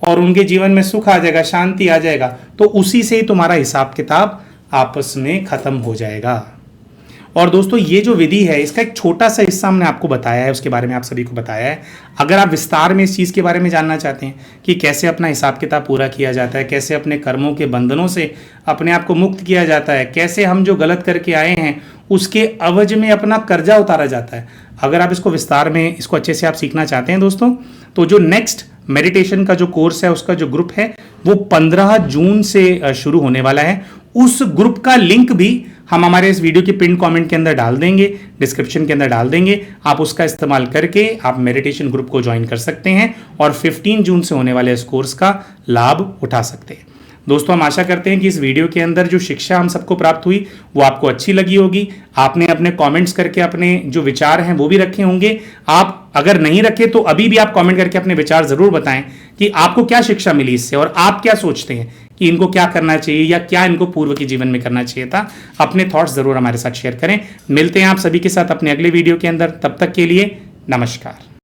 और उनके जीवन में सुख आ जाएगा, शांति आ जाएगा, तो उसी से ही तुम्हारा हिसाब किताब आपस में खत्म हो जाएगा। और दोस्तों, ये जो विधि है इसका एक छोटा सा हिस्सा हमने आपको बताया है, उसके बारे में आप सभी को बताया है। अगर आप विस्तार में इस चीज़ के बारे में जानना चाहते हैं कि कैसे अपना हिसाब किताब पूरा किया जाता है, कैसे अपने कर्मों के बंधनों से अपने आप को मुक्त किया जाता है, कैसे हम जो गलत करके आए हैं उसके अवज में अपना कर्जा उतारा जाता है, अगर आप इसको विस्तार में इसको अच्छे से आप सीखना चाहते हैं दोस्तों, तो जो नेक्स्ट मेडिटेशन का जो कोर्स है उसका जो ग्रुप है वो 15 जून से शुरू होने वाला है। उस ग्रुप का लिंक भी हम हमारे इस वीडियो के पिन कमेंट के अंदर डाल देंगे, डिस्क्रिप्शन के अंदर डाल देंगे। आप उसका इस्तेमाल करके आप मेडिटेशन ग्रुप को ज्वाइन कर सकते हैं और 15 जून से होने वाले इस कोर्स का लाभ उठा सकते हैं। दोस्तों, हम आशा करते हैं कि इस वीडियो के अंदर जो शिक्षा हम सबको प्राप्त हुई वो आपको अच्छी लगी होगी। आपने अपने कमेंट्स करके अपने जो विचार हैं वो भी रखे होंगे। आप अगर नहीं रखे तो अभी भी आप कमेंट करके अपने विचार जरूर बताएं कि आपको क्या शिक्षा मिली इससे और आप क्या सोचते हैं कि इनको क्या करना चाहिए या क्या इनको पूर्व के जीवन में करना चाहिए था। अपने थॉट्स जरूर हमारे साथ शेयर करें। मिलते हैं आप सभी के साथ अपने अगले वीडियो के अंदर। तब तक के लिए नमस्कार।